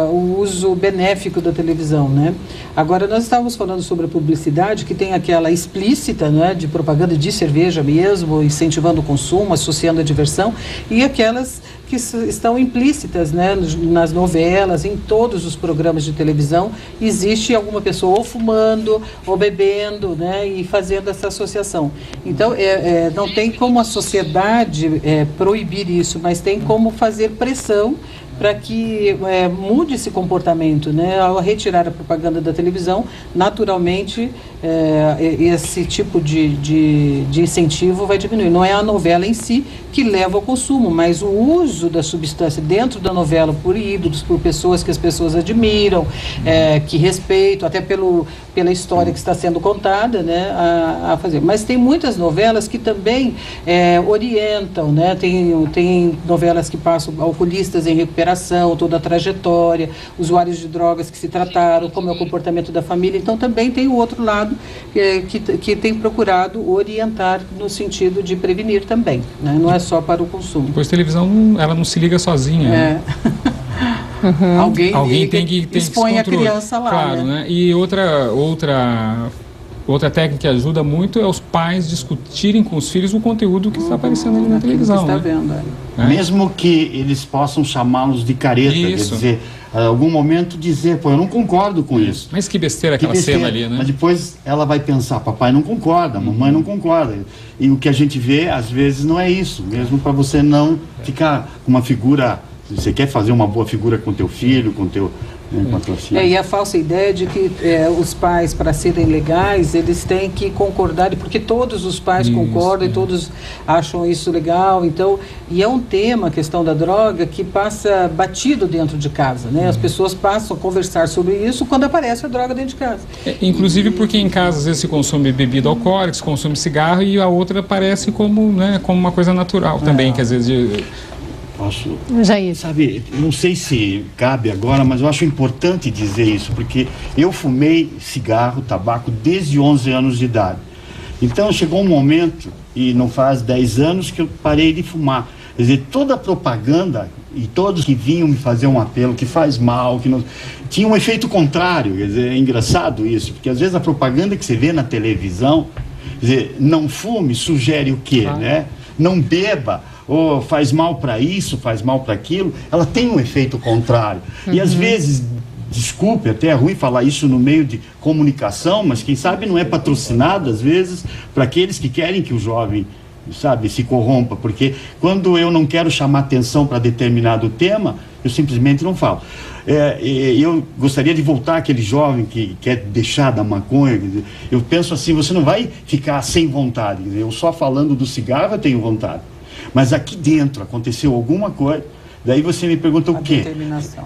o uso benéfico da televisão, né? Agora, nós estávamos falando sobre a publicidade, que tem aquela explícita, né, de propaganda de cerveja mesmo, incentivando o consumo, associando a diversão, e aquelas que estão implícitas, né, nas novelas, em todos os programas de televisão, existe alguma pessoa ou fumando, ou bebendo, né, e fazendo essa associação. Então, não tem como a sociedade proibir isso, mas tem como fazer pressão para que mude esse comportamento, né? Ao retirar a propaganda da televisão, naturalmente esse tipo de incentivo vai diminuir. Não é a novela em si que leva ao consumo, mas o uso da substância dentro da novela por ídolos, por pessoas que as pessoas admiram, que respeitam, até pela história que está sendo contada, né? A fazer. Mas tem muitas novelas que também orientam, né? Tem novelas que passam alcoolistas em recuperação, toda a trajetória, usuários de drogas que se trataram, como é o comportamento da família. Então também tem o outro lado que tem procurado orientar no sentido de prevenir também, né? Não é só para o consumo. Pois a televisão, ela não se liga sozinha. Né? Uhum. Alguém tem que expõe a criança lá. Claro, né? E outra técnica que ajuda muito é os pais discutirem com os filhos o conteúdo que está aparecendo ali na televisão. Que está vendo, Mesmo que eles possam chamá-los de careta, quer dizer, em algum momento dizer, pô, eu não concordo com isso. Mas que besteira aquela cena ali, né? Mas depois ela vai pensar, papai não concorda, mamãe não concorda. E o que a gente vê, às vezes, não é isso. Mesmo para você não ficar com uma figura, você quer fazer uma boa figura com teu filho, com teu... E a falsa ideia de que os pais, para serem legais, eles têm que concordar, porque todos os pais concordam e todos acham isso legal. Então, e é um tema, a questão da droga, que passa batido dentro de casa, né? As pessoas passam a conversar sobre isso quando aparece a droga dentro de casa. Inclusive porque em casa às vezes se consome bebida alcoólica, se consome cigarro e a outra aparece como, né, como uma coisa natural também, que às vezes... Posso, Jair. Sabe, não sei se cabe agora, mas eu acho importante dizer isso, porque eu fumei cigarro, tabaco desde 11 anos de idade. Então chegou um momento, e não faz 10 anos, que eu parei de fumar. Quer dizer, toda a propaganda e todos que vinham me fazer um apelo que faz mal, que não... tinha um efeito contrário. Quer dizer, é engraçado isso, porque às vezes a propaganda que você vê na televisão, quer dizer, não fume, sugere o quê, né? Não beba, ou faz mal para isso, faz mal para aquilo, ela tem um efeito contrário. E às vezes, desculpe, até é ruim falar isso no meio de comunicação, mas quem sabe não é patrocinado, às vezes, para aqueles que querem que o jovem, sabe, se corrompa, porque quando eu não quero chamar atenção para determinado tema, eu simplesmente não falo. Eu gostaria de voltar àquele jovem que quer deixar da maconha. Eu penso assim, você não vai ficar sem vontade. Eu só falando do cigarro eu tenho vontade. Mas aqui dentro aconteceu alguma coisa, daí você me pergunta o quê?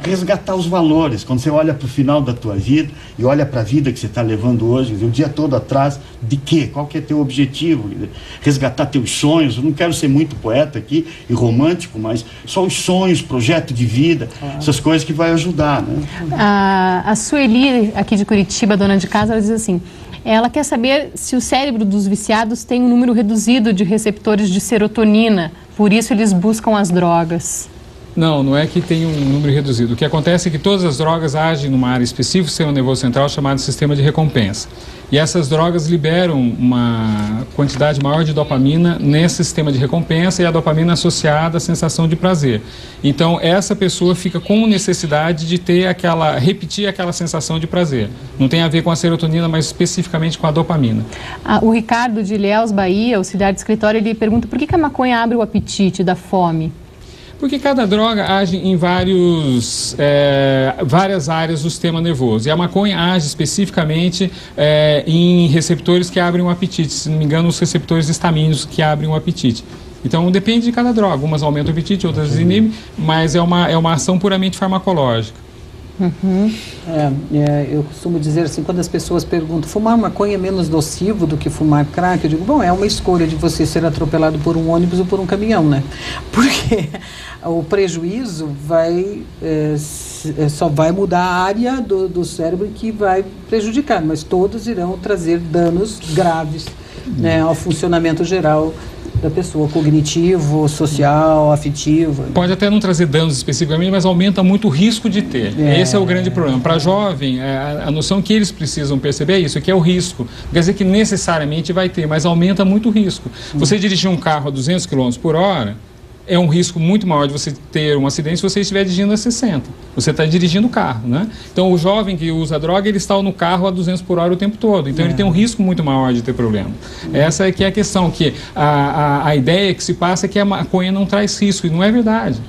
Resgatar os valores. Quando você olha para o final da tua vida e olha para a vida que você está levando hoje, o dia todo atrás, de quê? Qual que é teu objetivo? Resgatar teus sonhos. Eu não quero ser muito poeta aqui e romântico, mas só os sonhos, projeto de vida, essas coisas que vai ajudar, né? A Sueli, aqui de Curitiba, dona de casa, ela diz assim... Ela quer saber se o cérebro dos viciados tem um número reduzido de receptores de serotonina, por isso eles buscam as drogas. Não é que tem um número reduzido. O que acontece é que todas as drogas agem numa área específica do sistema nervoso central chamado sistema de recompensa. E essas drogas liberam uma quantidade maior de dopamina nesse sistema de recompensa e a dopamina associada à sensação de prazer. Então, essa pessoa fica com necessidade de ter repetir aquela sensação de prazer. Não tem a ver com a serotonina, mas especificamente com a dopamina. O Ricardo de Ilhéus, Bahia, auxiliar de escritório, ele pergunta por que a maconha abre o apetite da fome? Porque cada droga age em várias áreas do sistema nervoso. E a maconha age especificamente em receptores que abrem o apetite. Se não me engano, os receptores histamínicos que abrem o apetite. Então, depende de cada droga. Algumas aumentam o apetite, outras inibem, mas é uma ação puramente farmacológica. Eu costumo dizer assim, quando as pessoas perguntam, fumar maconha é menos nocivo do que fumar crack? Eu digo, bom, é uma escolha de você ser atropelado por um ônibus ou por um caminhão, né? Porque o prejuízo só vai mudar a área do cérebro que vai prejudicar, mas todos irão trazer danos graves, né, ao funcionamento geral da pessoa, cognitivo, social, afetivo. Pode até não trazer danos especificamente, mas aumenta muito o risco de ter. Esse é o grande problema. Para jovem, a noção que eles precisam perceber é isso, que é o risco. Não quer dizer que necessariamente vai ter, mas aumenta muito o risco. Você dirigir um carro a 200 km por hora, é um risco muito maior de você ter um acidente se você estiver dirigindo a 60. Você está dirigindo o carro, né? Então, o jovem que usa droga, ele está no carro a 200 por hora o tempo todo. Então, ele tem um risco muito maior de ter problema. Essa é que é a questão, que a ideia que se passa é que a maconha não traz risco, e não é verdade.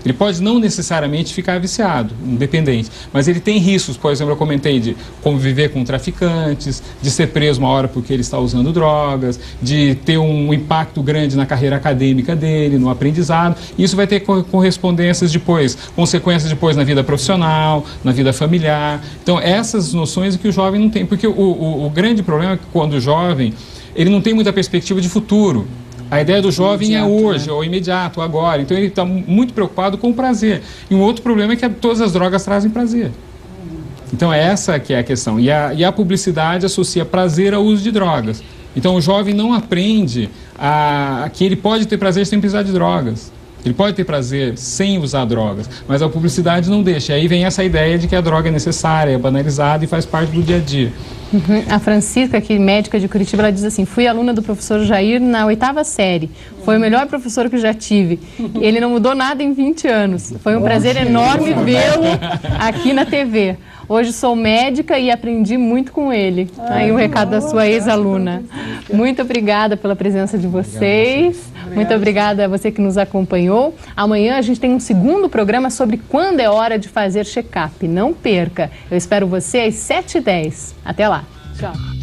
Ele pode não necessariamente ficar viciado, independente, mas ele tem riscos, por exemplo, eu comentei de conviver com traficantes, de ser preso uma hora porque ele está usando drogas, de ter um impacto grande na carreira acadêmica dele, no aprendizado. Isso vai ter correspondências depois, consequências depois na vida profissional, na vida familiar. Então, essas noções que o jovem não tem, porque o grande problema é que quando o jovem, ele não tem muita perspectiva de futuro. A ideia do jovem é hoje, ou imediato, agora. Então ele está muito preocupado com o prazer. E um outro problema é que todas as drogas trazem prazer. Então essa que é a questão. E a publicidade associa prazer ao uso de drogas. Então o jovem não aprende que ele pode ter prazer sem precisar de drogas. Ele pode ter prazer sem usar drogas, mas a publicidade não deixa. E aí vem essa ideia de que a droga é necessária, é banalizada e faz parte do dia a dia. A Francisca, que é médica de Curitiba, ela diz assim: fui aluna do professor Jair na 8ª série. Foi o melhor professor que eu já tive. Ele não mudou nada em 20 anos. Foi um prazer enorme vê-lo aqui na TV. Hoje sou médica e aprendi muito com ele. Aí um recado da sua ex-aluna. Muito obrigada pela presença de vocês. Muito obrigada a você que nos acompanhou. Amanhã a gente tem um segundo programa sobre quando é hora de fazer check-up. Não perca. Eu espero você às 7h10. Até lá. Tchau.